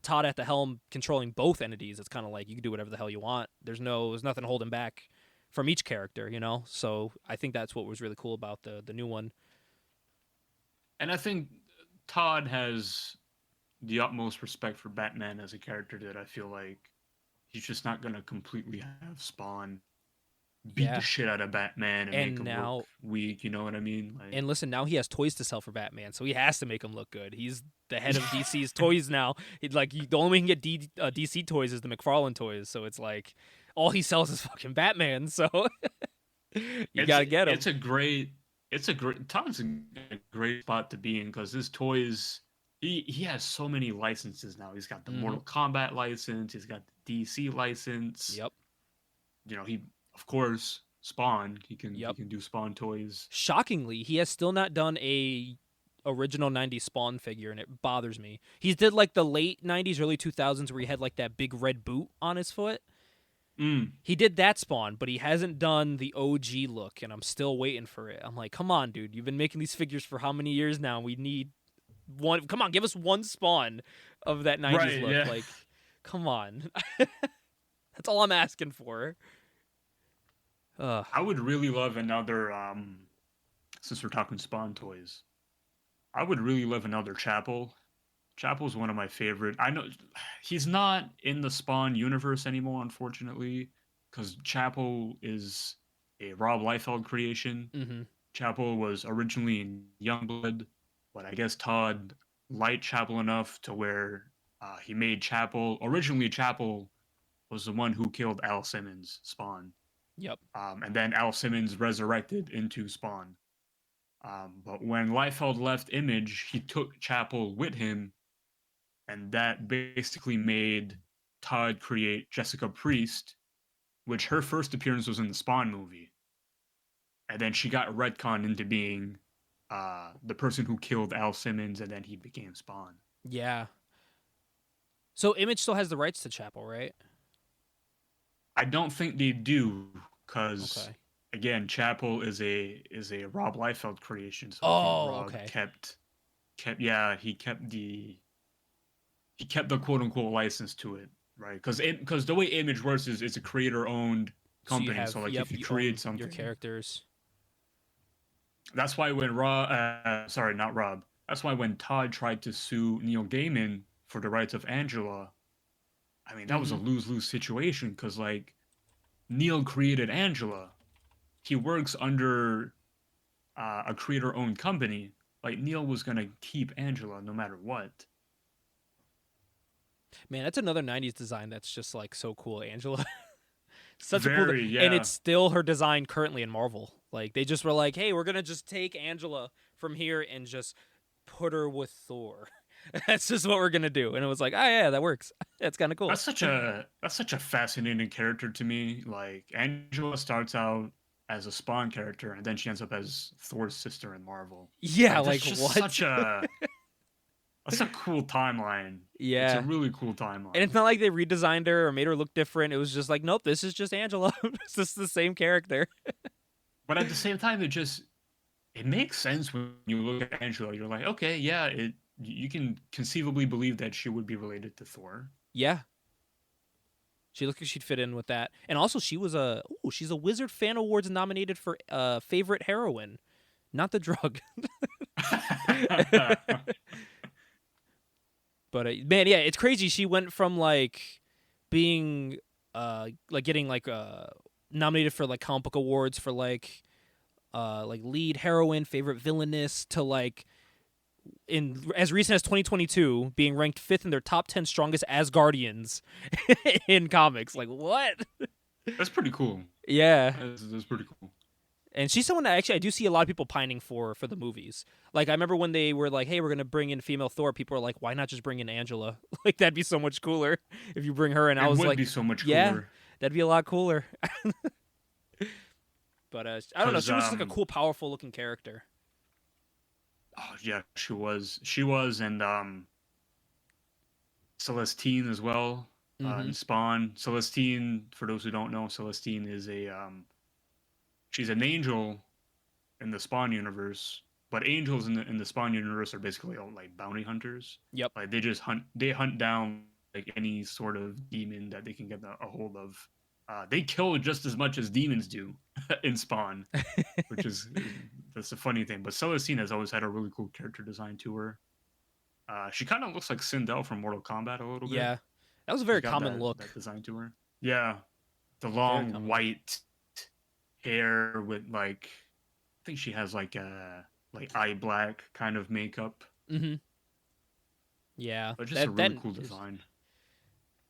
Todd at the helm controlling both entities, it's kind of like you can do whatever the hell you want. There's nothing holding back from each character. So I think that's what was really cool about the new one. And I think Todd has the utmost respect for Batman as a character that I feel like he's just not gonna completely have Spawn beat the Yeah, shit out of Batman and make and him look now weak. You know what I mean? Like, and listen, now he has toys to sell for Batman, so he has to make him look good. He's the head of DC's toys now. The only way he can get DC toys is the McFarlane toys. So it's like all he sells is fucking Batman. So you it's gotta get him. it's a great Todd's a great spot to be in because his toys he has so many licenses now. He's got the Mm-hmm. Mortal Kombat license. He's got the DC license. Yep. He of course Spawn. He Yep. can do Spawn toys. Shockingly, he has still not done a original '90s Spawn figure, and it bothers me. He did like the late '90s, early 2000s, where he had like that big red boot on his foot. Mm. He did that Spawn, but he hasn't done the OG look, and I'm still waiting for it. I'm like, come on, dude, you've been making these figures for how many years now? We need one. Come on, give us one Spawn of that '90s Right. look. Yeah. Like, come on. That's all I'm asking for. Ugh. I would really love another. Since we're talking Spawn toys, I would really love another Chapel. Chapel's one of my favorite. I know he's not in the Spawn universe anymore, unfortunately, because Chapel is a Rob Liefeld creation. Mm-hmm. Chapel was originally in Youngblood, but I guess Todd liked Chapel enough to where he made Chapel. Originally, Chapel was the one who killed Al Simmons, Spawn, Yep. and then Al Simmons resurrected into Spawn. But when Liefeld left Image, he took Chapel with him, and that basically made Todd create Jessica Priest, which her first appearance was in the Spawn movie, and then she got retconned into being the person who killed Al Simmons, and then he became Spawn. Yeah. So Image still has the rights to Chapel, right? I don't think they do, because Okay. again, Chapel is a Rob Liefeld creation, so I think Oh, Rob okay. kept yeah, he kept the quote unquote license to it, right? Because the way Image works is it's a creator owned So you company. So have, like yep, if you you create own your something, characters. that's why when sorry, not Rob. That's why when Todd tried to sue Neil Gaiman for the rights of Angela, I mean that was a Mm-hmm. lose lose situation because like Neil created Angela. He works under a creator owned company. Like Neil was gonna keep Angela no matter what. Man, that's another '90s design that's just like so cool, Angela. Such a cool, Very, and yeah. it's still her design currently in Marvel. Like they just were like, hey, we're gonna just take Angela from here and just put her with Thor. That's just what we're gonna do. And it was like, oh yeah, that works. That's kind of cool. That's such a fascinating character to me. Like Angela starts out as a Spawn character, and then she ends up as Thor's sister in Marvel. Yeah, Like that's like just what? that's a cool timeline. It's a Yeah. really cool And it's timeline. not like they redesigned her or made her look different. It was just like, nope, this is just Angela. It's just the same character. But at the same time, it makes sense when you look at Angela. You're like, okay, yeah, you can conceivably believe that she would be related to Thor. Yeah. She looked like she'd fit in with that. And also she's a Wizard Fan Awards nominated for favorite heroine, not the drug. But man, yeah, it's crazy. She went from like being like getting nominated for like comic book awards for like lead heroine, favorite villainess to like in as recent as 2022 being ranked 5th in their top 10 strongest Asgardians in comics. Like what? That's pretty cool. Yeah. That's pretty cool. And she's someone that actually I do see a lot of people pining for the movies. Like I remember when they were like, "Hey, we're gonna bring in female Thor." People are like, "Why not just bring in Angela? Like that'd be so much cooler if you bring her." And I It was would like, be so much "Yeah, cooler. that'd be a lot cooler." But I don't know. Cause She was just like a cool, powerful looking character. oh yeah, she was, and Celestine as well. Mm-hmm. In Spawn, Celestine. For those who don't know, Celestine is she's an angel in the Spawn universe. But angels in the Spawn universe are basically all like bounty hunters. Yep. Like they hunt down like any sort of demon that they can get a hold of. They kill just as much as demons do in Spawn, which is that's a funny thing. But Celestine has always had a really cool character design to her. She kind of looks like Sindel from Mortal Kombat a little bit. Yeah, that was a She's very got common that look. design to her. Yeah, the Very long common look. white hair with like, I think she has like a like eye black kind of makeup, Mm-hmm. Yeah, but just a that really cool is. design.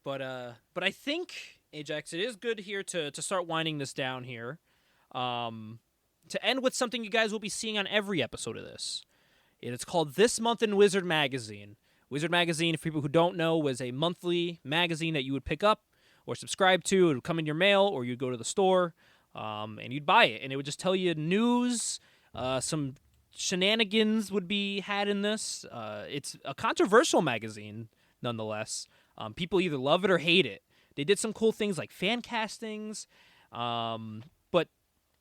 But I think Ajax, it is good here to start winding this down here. Um, to end with something you guys will be seeing on every episode of this. It is called This Month in Wizard Magazine. Wizard Magazine, for people who don't know, was a monthly magazine that you would pick up or subscribe to. It would come in your mail, or you'd go to the store and you'd buy it. And it would just tell you news, some shenanigans would be had in this. It's a controversial magazine, nonetheless. People either love it or hate it. They did some cool things like fan castings. But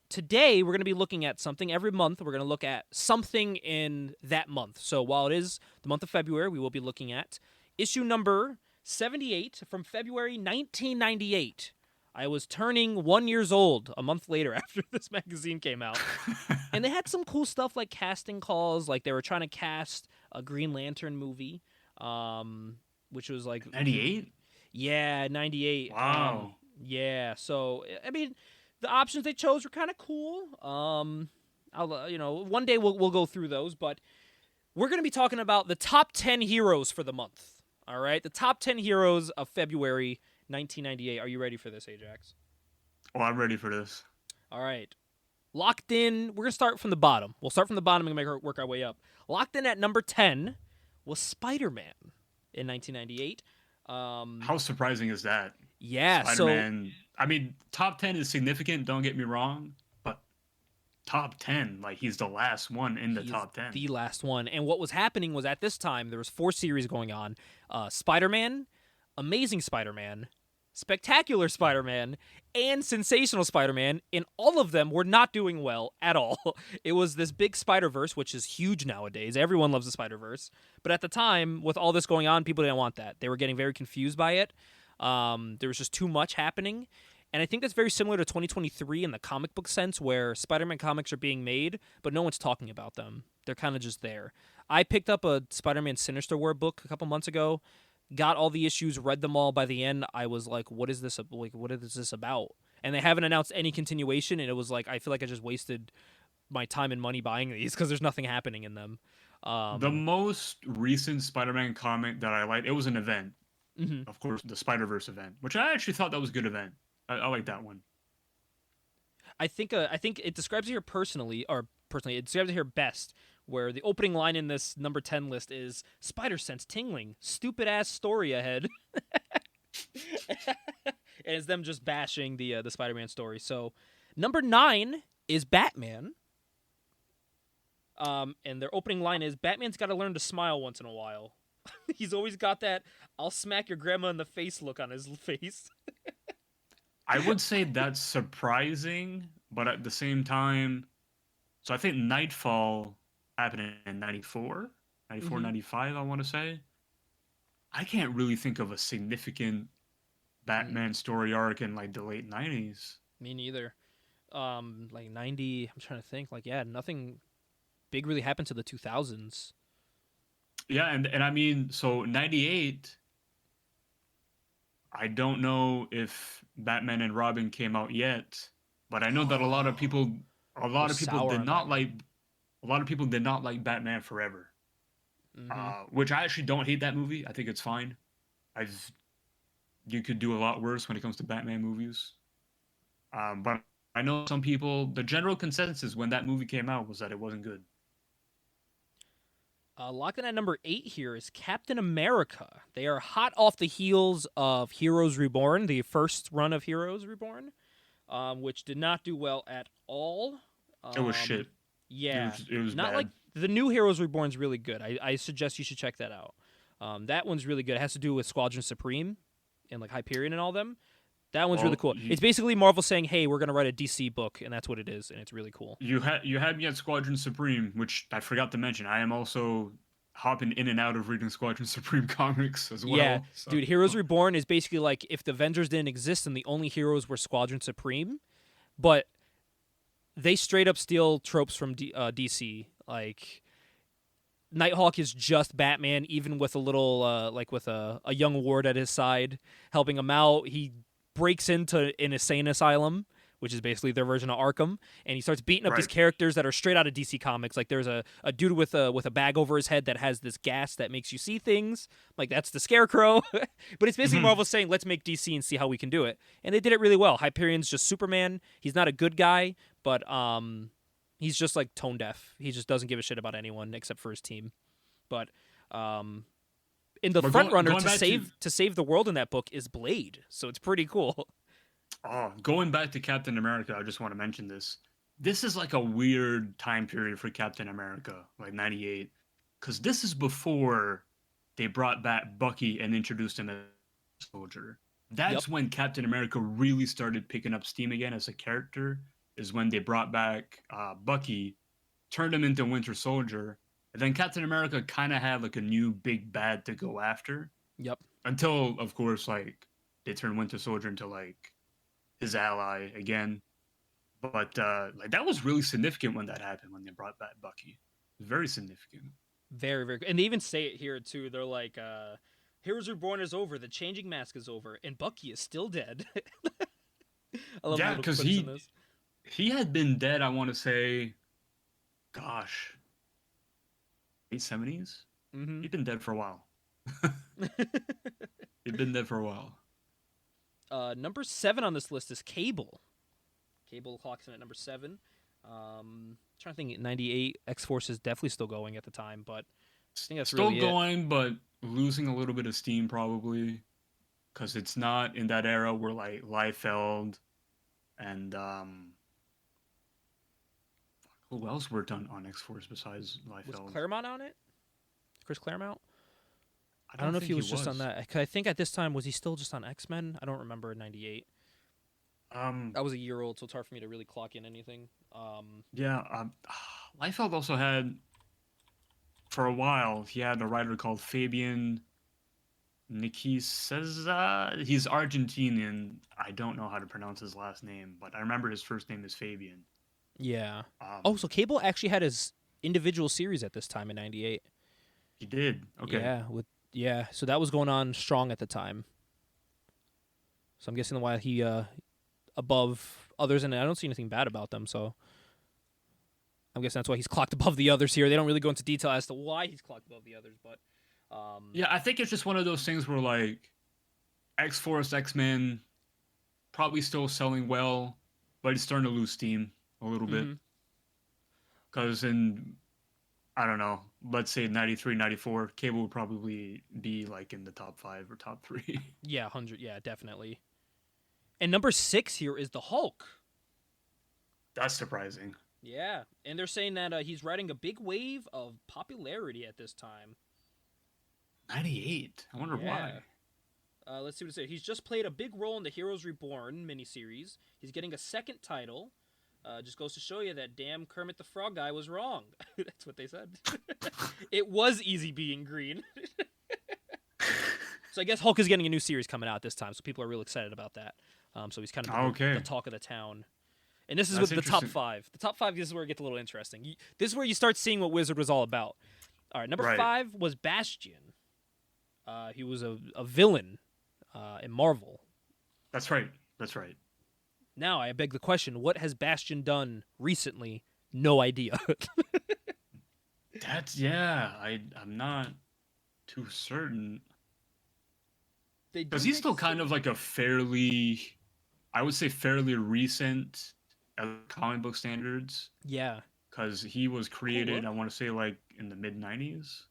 today we're going to be looking at something. Every month we're going to look at something in that month. So while it is the month of February, we will be looking at issue number 78 from February 1998. I was turning 1 year old a month later after this magazine came out. And they had some cool stuff like casting calls, like they were trying to cast a Green Lantern movie, which was like 98. yeah, 98. Wow. Yeah, so I mean, the options they chose were kind of cool. I'll one day we'll go through those, but we're going to be talking about the top 10 heroes for the month. All right, the top 10 heroes of February 1998. Are you ready for this, Ajax? Oh, I'm ready for this. All right. Locked in. We're going to start from the bottom. We'll start from the bottom and work our way up. Locked in at number 10 was Spider-Man in 1998. How surprising is that? Yeah, Spider-Man. I mean, top 10 is significant. Don't get me wrong, but top 10, like he's the last one in the he's top 10. the last one. And what was happening was at this time there was 4 series going on: Spider-Man, Amazing Spider-Man, Spectacular Spider-Man, and Sensational Spider-Man, and all of them were not doing well at all. It was this big Spider-Verse, which is huge nowadays. Everyone loves the Spider-Verse. But at the time, with all this going on, people didn't want that. They were getting very confused by it. There was just too much happening. And I think that's very similar to 2023 in the comic book sense, where Spider-Man comics are being made, but no one's talking about them. They're kind of just there. I picked up a Spider-Man Sinister War book a couple months ago, got all the issues, read them all. By the end, I was like, "What is this? What is this about?" And they haven't announced any continuation, and it was like I feel like I just wasted my time and money buying these because there's nothing happening in them. The most recent Spider-Man comic that I liked, it was an event. Mhm. Of course, the Spider-Verse event, which I actually thought that was a good event. I like that one. I think it describes it here it describes it here best. Where the opening line in this number 10 list is Spider Sense tingling, stupid ass story ahead. And it's them just bashing the Spider-Man story. So number 9 is Batman. And their opening line is Batman's got to learn to smile once in a while. He's always got that I'll smack your grandma in the face look on his face. I would say that's surprising, but at the same time, so I think Nightfall happened in 94, 94, Mhm. 95, I want to say. I can't really think of a significant Batman story arc in like the late 90s. Me neither. Like 90, I'm trying to think. Like, yeah, nothing big really happened to the 2000s. Yeah, and I mean, so 98, I don't know if Batman and Robin came out yet, but I know that a We're lot of people sour did on not like Batman. a lot of people did not like Batman Forever. Mm-hmm. Which I actually don't hate that movie. I think it's fine. I've You could do a lot worse when it comes to Batman movies. But I know some people. The general consensus when that movie came out was that it wasn't good. Locking at number 8 here is Captain America. They are hot off the heels of Heroes Reborn, the first run of Heroes Reborn, which did not do well at all. It was shit. Yeah, It was not like bad. the new Heroes Reborn is really good. I suggest you should check that out. That one's really good. It has to do with Squadron Supreme and like Hyperion and all them. That one's really Well, cool. It's basically Marvel saying, "Hey, we're gonna write a DC book," and that's what it is, and it's really cool. you had me at Squadron Supreme, which I forgot to mention. I am also hopping in and out of reading Squadron Supreme comics as Yeah, well. So dude, Heroes Reborn is basically like if the Avengers didn't exist and the only heroes were Squadron Supreme, but they straight up steal tropes from DC. Like Nighthawk is just Batman, even with a little like with a young ward at his side helping him out. He breaks into an insane asylum, which is basically their version of Arkham, and he starts beating up these right. characters that are straight out of DC Comics. Like there's a dude with a bag over his head that has this gas that makes you see things. Like that's the Scarecrow. But it's basically Marvel saying, let's make DC and see how we can do it. And they did it really well. Hyperion's just Superman. He's not a good guy, but he's just like tone deaf. He just doesn't give a shit about anyone except for his team. But in the But front runner going back to save the world in that book is Blade. So it's pretty cool. going back to Captain America, I just want to mention this. This is like a weird time period for Captain America, like 98, because this is before they brought back Bucky and introduced him as a soldier. Yep. That's when Captain America really started picking up steam again as a character, is when they brought back Bucky, turned him into Winter Soldier, and then Captain America kind of had like a new big bad to go after. Yep. Until, of course, like they turned Winter Soldier into like his ally again. But like that was really significant when that happened when they brought back Bucky. It was very significant. Very, very good. And they even say it here too. They're like, Heroes Reborn is over, the changing mask is over, and Bucky is still dead. I love the Yeah, little because quips in this. he had been dead. I want to say, gosh, late 70s. Mm-hmm. He'd been dead for a while. He'd been dead for a while. Number 7 on this list is Cable. Cable clocks in at number 7. Trying to think, 98 X Force is definitely still going at the time, but I think that's Still really going, but losing a little bit of steam probably, because it's not in that era where like Liefeld and who else worked on X Force besides Was Liefeld? Claremont on it? Chris Claremont? I I don't don't know if he think he was just on was. that. 'Cause I think at this time was he still just on X-Men? I don't remember in '98. Um, I was a year old, so it's hard for me to really clock in anything. yeah. Liefeld also had for a while. He had a writer called Fabian Nikiseza. He's Argentinian. I don't know how to pronounce his last name, but I remember his first name is Fabian. Yeah. Oh, Um, so Cable actually had his individual series at this time in '98. he did. Okay. Yeah. So that was going on strong at the time. So I'm guessing why he above others, and I don't see anything bad about them. So I'm guessing that's why he's clocked above the others here. They don't really go into detail as to why he's clocked above the others, but Yeah, I think it's just one of those things where like X Force, X Men probably still selling well, but it's starting to lose steam a little bit. hmm Because in, I don't know, let's say 93, 94, Cable would probably be like in the top 5 or top 3. yeah, 100, yeah, definitely. And number 6 here is the Hulk. That's surprising. Yeah, and they're saying that he's riding a big wave of popularity at this time. 98. I wonder Yeah. why. Let's see what it says. He's just played a big role in the Heroes Reborn miniseries. He's getting a second title. Just goes to show you that damn Kermit the Frog guy was wrong. That's what they said. It was easy being green. So I guess Hulk is getting a new series coming out this time, so people are real excited about that. So he's kind of Okay. the talk of the town. And this is That's with the top interesting. 5. The top 5, this is where it gets a little interesting. This is where you start seeing what Wizard was all about. All right, number Right. 5 was Bastion. He was a villain in Marvel. That's right. That's right. Now I beg the question: what has Bastion done recently? No idea. That's, yeah, I'm not too certain. Because he's still kind of like a fairly, I would say fairly recent comic book standards. Yeah, Because he was created, look. I want to say like in the mid 90s.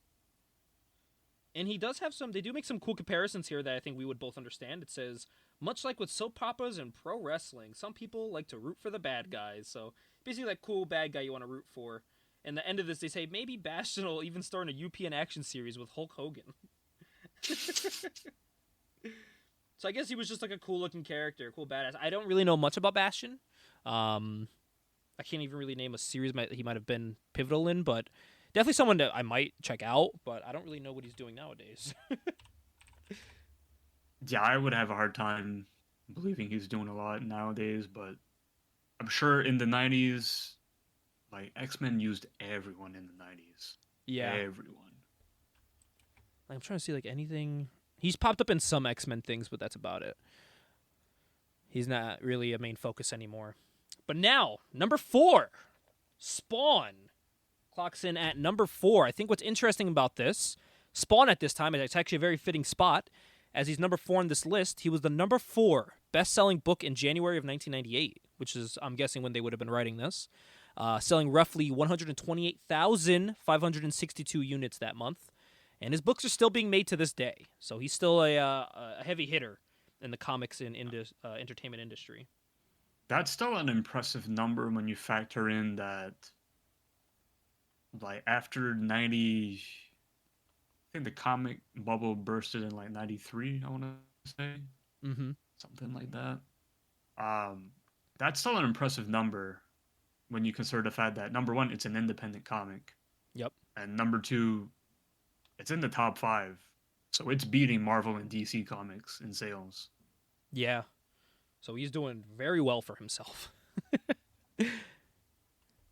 and he does have some. They do make some cool comparisons here that I think we would both understand. It says, much like with soap operas and pro wrestling, some people like to root for the bad guys. So basically, that cool bad guy you want to root for. And the end of this, they say maybe Bastion will even star in a UPN action series with Hulk Hogan. So I guess he was just like a cool looking character, cool badass. I don't really know much about Bastion. I can't even really name a series he might have been pivotal in, but definitely someone that I might check out. But I don't really know what he's doing nowadays. Yeah, I would have a hard time believing he's doing a lot nowadays, but I'm sure in the 90s, like X-Men used everyone in the 90s. Yeah, Everyone. I'm trying to see like anything. He's popped up in some X-Men things, but that's about it. He's not really a main focus anymore. But now, number 4, Spawn clocks in at number 4. I think what's interesting about this, Spawn at this time, it's actually a very fitting spot, as he's number 4 on this list. He was the number 4 best-selling book in January of 1998, which is, I'm guessing, when they would have been writing this, selling roughly 128,562 units that month. And his books are still being made to this day, so he's still a heavy hitter in the comics and entertainment industry. That's still an impressive number when you factor in that, like, after 90, I think the comic bubble bursted in, like, 93, I want to say. Mm-hmm. Something like that. That's still an impressive number when you consider the fact that, number one, it's an independent comic. Yep. And number two, it's in the top 5. So it's beating Marvel and DC comics in sales. Yeah. So he's doing very well for himself.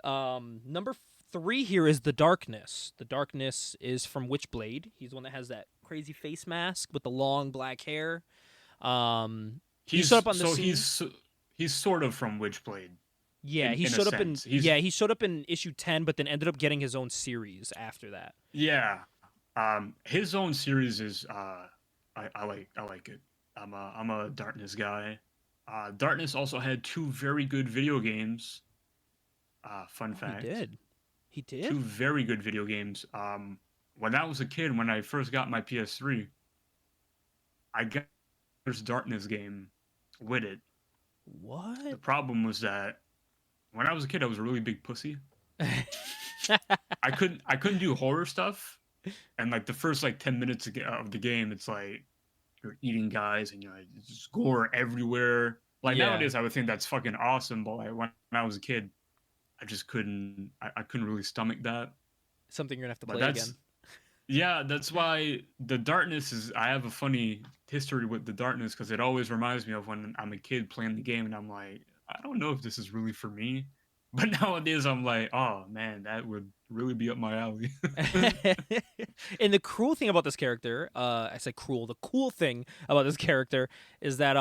Number 3 here is The Darkness. The Darkness is from Witchblade. He's the one that has that crazy face mask with the long black hair. He showed up on the scene. He's sort of from Witchblade. Yeah, he showed up in he showed up in issue 10, but then ended up getting his own series after that. Yeah. His own series is I like it. I'm a Darkness guy. Darkness also had 2 very good video games. Fun fact. He did? 2 very good video games. When I was a kid, when I first got my PS3, I got the first Darkness game with it. What? The problem was that when I was a kid, I was a really big pussy. I couldn't do horror stuff, And like the first like 10 minutes of the game, it's like you're eating guys and just gore everywhere. Like Yeah, nowadays, I would think that's fucking awesome, but like when I was a kid, I just couldn't. I couldn't really stomach that. something you're gonna have to But play again. that's why the darkness is. I have a funny history with the darkness because it always reminds me of when I'm a kid playing the game and I'm like, I don't know if this is really for me. But nowadays, I'm like, oh man, that would really be up my alley. And the cruel thing about this character, I say cruel. The cool thing about this character is that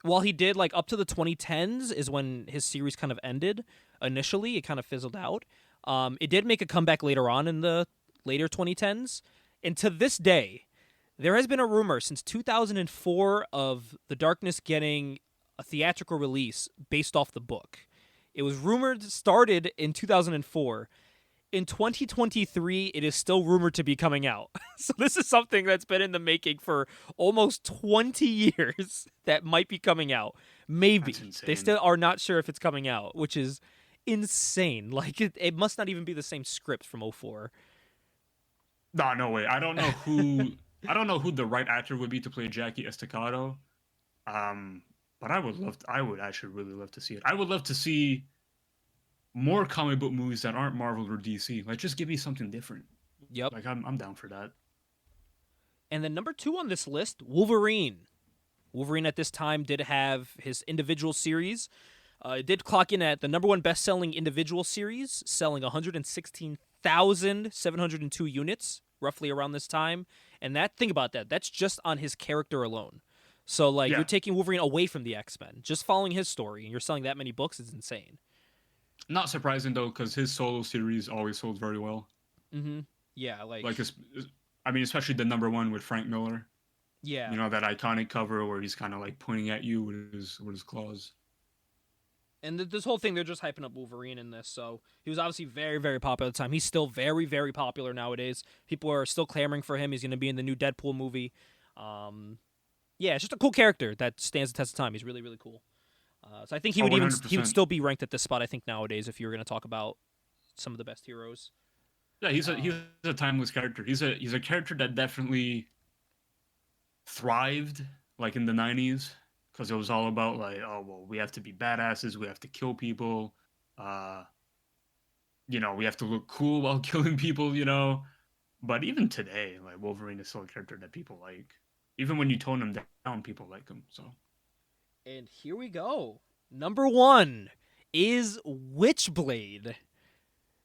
while he did like up to the 2010s is when his series kind of ended. Initially, it kind of fizzled out. It did make a comeback later on in the later 2010s, and to this day, there has been a rumor since 2004 of The Darkness getting a theatrical release based off the book. It was rumored started in 2004. In 2023, it is still rumored to be coming out. So this is something that's been in the making for almost 20 years that might be coming out. That's Maybe. They insane. still are not sure if it's coming out, which is insane. Like it must not even be the same script from '04. No, no way. I don't know who. I don't know who the right actor would be to play Jackie Estacado. Um, but I would love. I would actually really love to see it. I would love to see more comic book movies that aren't Marvel or DC. Like, just give me something different. Yep. Like, I'm down for that. And then number 2 on this list, Wolverine. Wolverine at this time did have his individual series. It did clock in at the number 1 best-selling individual series, selling 116,702 units, roughly around this time. And think about that. That's just on his character alone. So, like, you're Yeah, taking Wolverine away from the X-Men. Just following his story, and you're selling that many books is insane. not surprising though, because his solo series always sold very well. Mm-hmm. Yeah, Like, like, I mean, especially the number one with Frank Miller. yeah. You know that iconic cover where he's kind of like pointing at you with his claws. And this whole thing, they're just hyping up Wolverine in this. So he was obviously very, very popular at the time. He's still very, very popular nowadays. People are still clamoring for him. He's going to be in the new Deadpool movie. Um, yeah, it's just a cool character that stands the test of time. He's really, really cool. So I think Oh, he would 100%. still be ranked at this spot. I think nowadays, if you were going to talk about some of the best heroes. Yeah, he's Um, a timeless character. He's a character that definitely thrived like in the 90s because it was all about like, oh well, we have to be badasses, we have to kill people, uh we have to look cool while killing people. But even today, like Wolverine is still a character that people like. Even when you tone him down, people like him. So and here we go. Number 1 is Witchblade.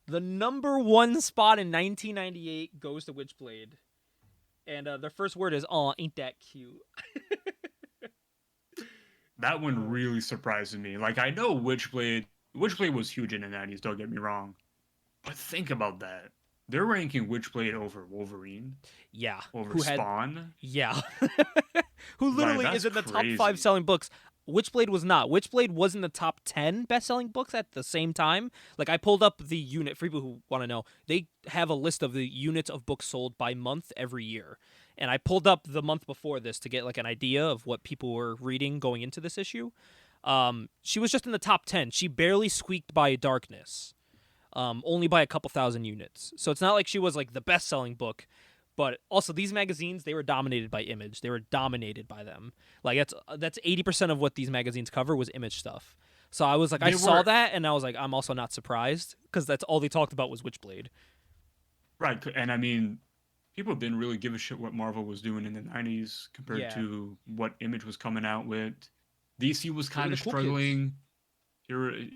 The number 1 spot in 1998 goes to Witchblade. And their first word is, "Aw, ain't that cute." that one Oh. really surprises me. Like I know Witchblade was huge in the 90s, don't get me wrong. But think about that. They're ranking Witchblade over Wolverine, Yeah, over who had Spawn. yeah, who Like literally is that's in the top 5 crazy. selling books. Witchblade was not. Witchblade was in the top 10 best-selling books at the same time. Like I pulled up the unit for people who want to know. They have a list of the units of books sold by month every year. And I pulled up the month before this to get like an idea of what people were reading going into this issue. She was just in the top 10. She barely squeaked by Darkness. Only by a couple thousand units. So it's not like she was like the best-selling book. But also, these magazines, they were dominated by Image. They were dominated by them. Like that's 80% of what these magazines cover was Image stuff. So I was like, I They saw were that, and I was like, I'm also not surprised because that's all they talked about was Witchblade. right, and I mean, people didn't really give a shit what Marvel was doing in the 90s compared Yeah, to what Image was coming out with. DC was they were kind the of cool kids. struggling here,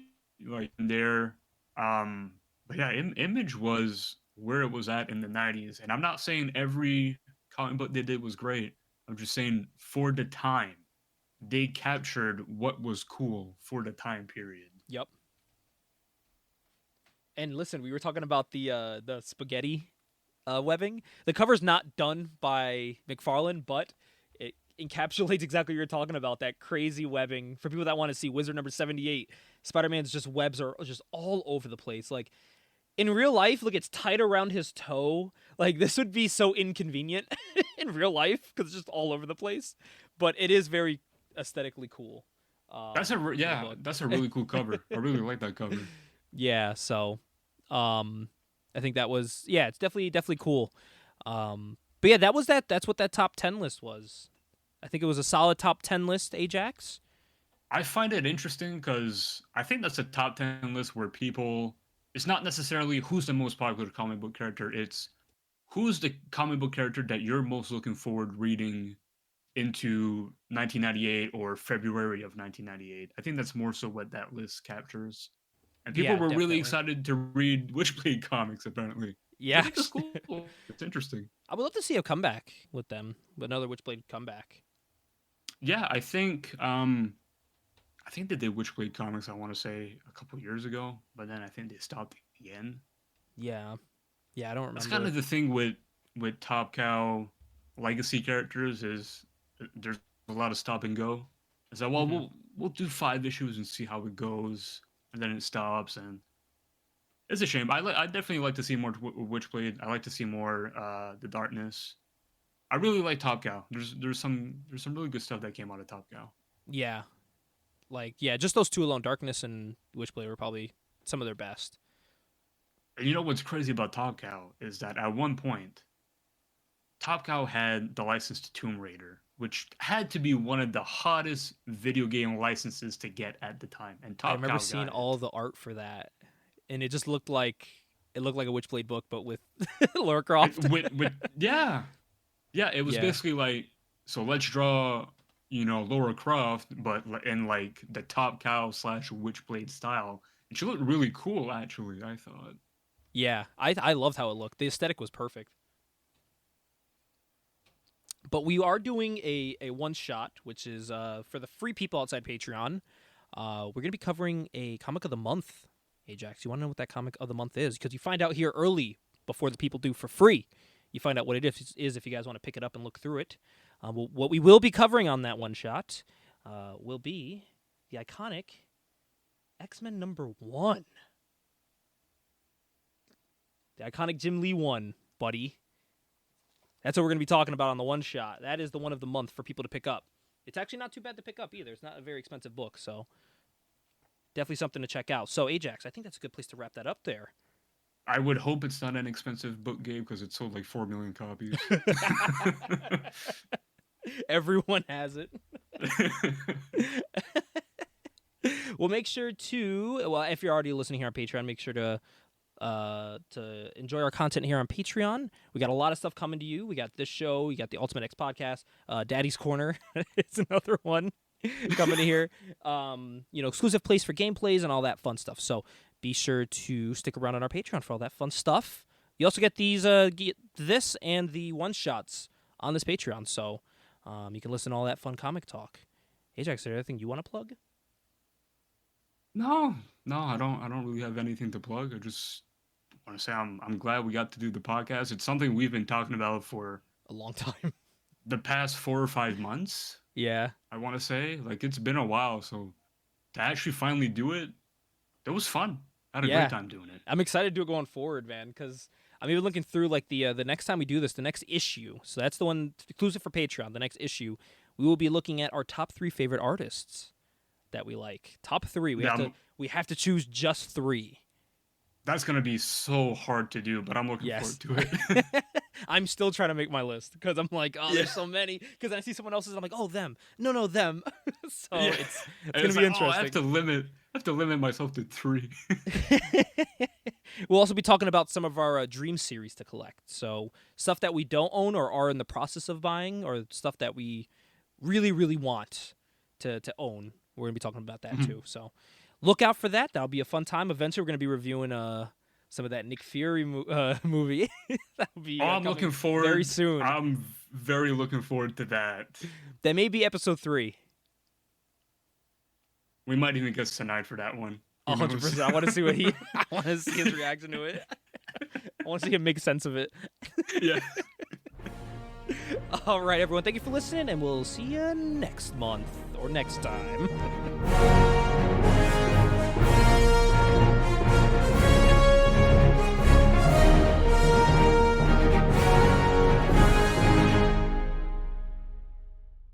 like there. But yeah, Image was where it was at in the 90s. And I'm not saying every comic book they did was great. I'm just saying for the time, they captured what was cool for the time period. Yep. And listen, we were talking about the spaghetti webbing. The cover's not done by McFarlane, but it encapsulates exactly what you're talking about. That crazy webbing for people that want to see Wizard number 78. Spider-Man's just webs are just all over the place. Like in real life, look, it's tied around his toe. Like this would be so inconvenient in real life because it's just all over the place. But it is very aesthetically cool. For the Yeah, book. that's a really cool cover. I really like that cover. Yeah. So, um, I think that was it's definitely cool. But yeah, that's what that top 10 list was. I think it was a solid top 10 list, Ajax. I find it interesting because I think that's a top 10 list where people, it's not necessarily who's the most popular comic book character, it's who's the comic book character that you're most looking forward reading into 1998 or February of 1998. I think that's more so what that list captures. And people Yeah, were really definitely. excited to read Witchblade comics, apparently. Yeah. I think it's cool. It's interesting. I would love to see a comeback with them, another Witchblade comeback. Yeah, I think they did Witchblade comics, I want to say, a couple years ago, but then I think they stopped again. Yeah. Yeah, I don't remember. That's kind of the thing with Top Cow legacy characters is there's a lot of stop and go. It's like, well, we'll do 5 issues and see how it goes, and then it stops, and it's a shame. I definitely like to see more Witchblade. I like to see more The Darkness. I really like Top Cow. There's some really good stuff that came out of Top Cow. Yeah. Just those two alone, Darkness and Witchblade, were probably some of their best. And you know what's crazy about Top Cow is that at one point, Top Cow had the license to Tomb Raider, which had to be one of the hottest video game licenses to get at the time. And Top I remember Cow seeing got all the art for that, and it just looked like a Witchblade book, but with Lara Croft. Yeah, it was basically like, so let's draw, Lara Croft, but in like the Top Cow / Witchblade style. And she looked really cool, actually, I thought. Yeah, I loved how it looked. The aesthetic was perfect. But we are doing a one-shot, which is for the free people outside Patreon. We're going to be covering a comic of the month. Ajax, you want to know what that comic of the month is? Because you find out here early before the people do for free. You find out what it is if you guys want to pick it up and look through it. What we will be covering on that one-shot will be the iconic X-Men #1. The iconic Jim Lee one, buddy. That's what we're going to be talking about on the one shot. That is the one of the month for people to pick up. It's actually not too bad to pick up either. It's not a very expensive book, so definitely something to check out. So, Ajax, I think that's a good place to wrap that up there. I would hope it's not an expensive book, Gabe, because it sold like 4 million copies. Everyone has it. Well, make sure to, if you're already listening here on Patreon, make sure to enjoy our content here on Patreon. We got a lot of stuff coming to you. We got this show. We got the Ultimate X podcast. Daddy's Corner is another one coming to here. Exclusive place for gameplays and all that fun stuff. So be sure to stick around on our Patreon for all that fun stuff. You also get this and the one shots on this Patreon. So you can listen to all that fun comic talk. Ajax, is there anything you want to plug? No, I don't really have anything to plug. I just want to say I'm glad we got to do the podcast. It's something we've been talking about for a long time. The past 4 or 5 months. Yeah. I want to say, like, it's been a while, so to actually finally do it, it was fun. I had a great time doing it. I'm excited to do it going forward, man, because I'm even looking through like the next time we do this, the next issue. So that's the one exclusive for Patreon. The next issue, we will be looking at our top 3 favorite artists that we like. Top 3. We have to choose just 3. That's gonna be so hard to do, but I'm looking forward to it. I'm still trying to make my list because I'm like, there's so many. Because I see someone else's, I'm like, them. No, them. So it's gonna be interesting. I have to limit myself to 3. We'll also be talking about some of our Dream series to collect. So stuff that we don't own or are in the process of buying, or stuff that we really, really want to own. We're gonna be talking about that too. So look out for that. That'll be a fun time. Eventually, we're gonna be reviewing some of that Nick Fury movie. That'll be. I'm looking forward very soon. I'm very looking forward to that. That may be episode 3. We might even get Sinai for that one. 100%. I want to see I want to see his reaction to it. I want to see him make sense of it. Yeah. All right, everyone. Thank you for listening, and we'll see you next month or next time.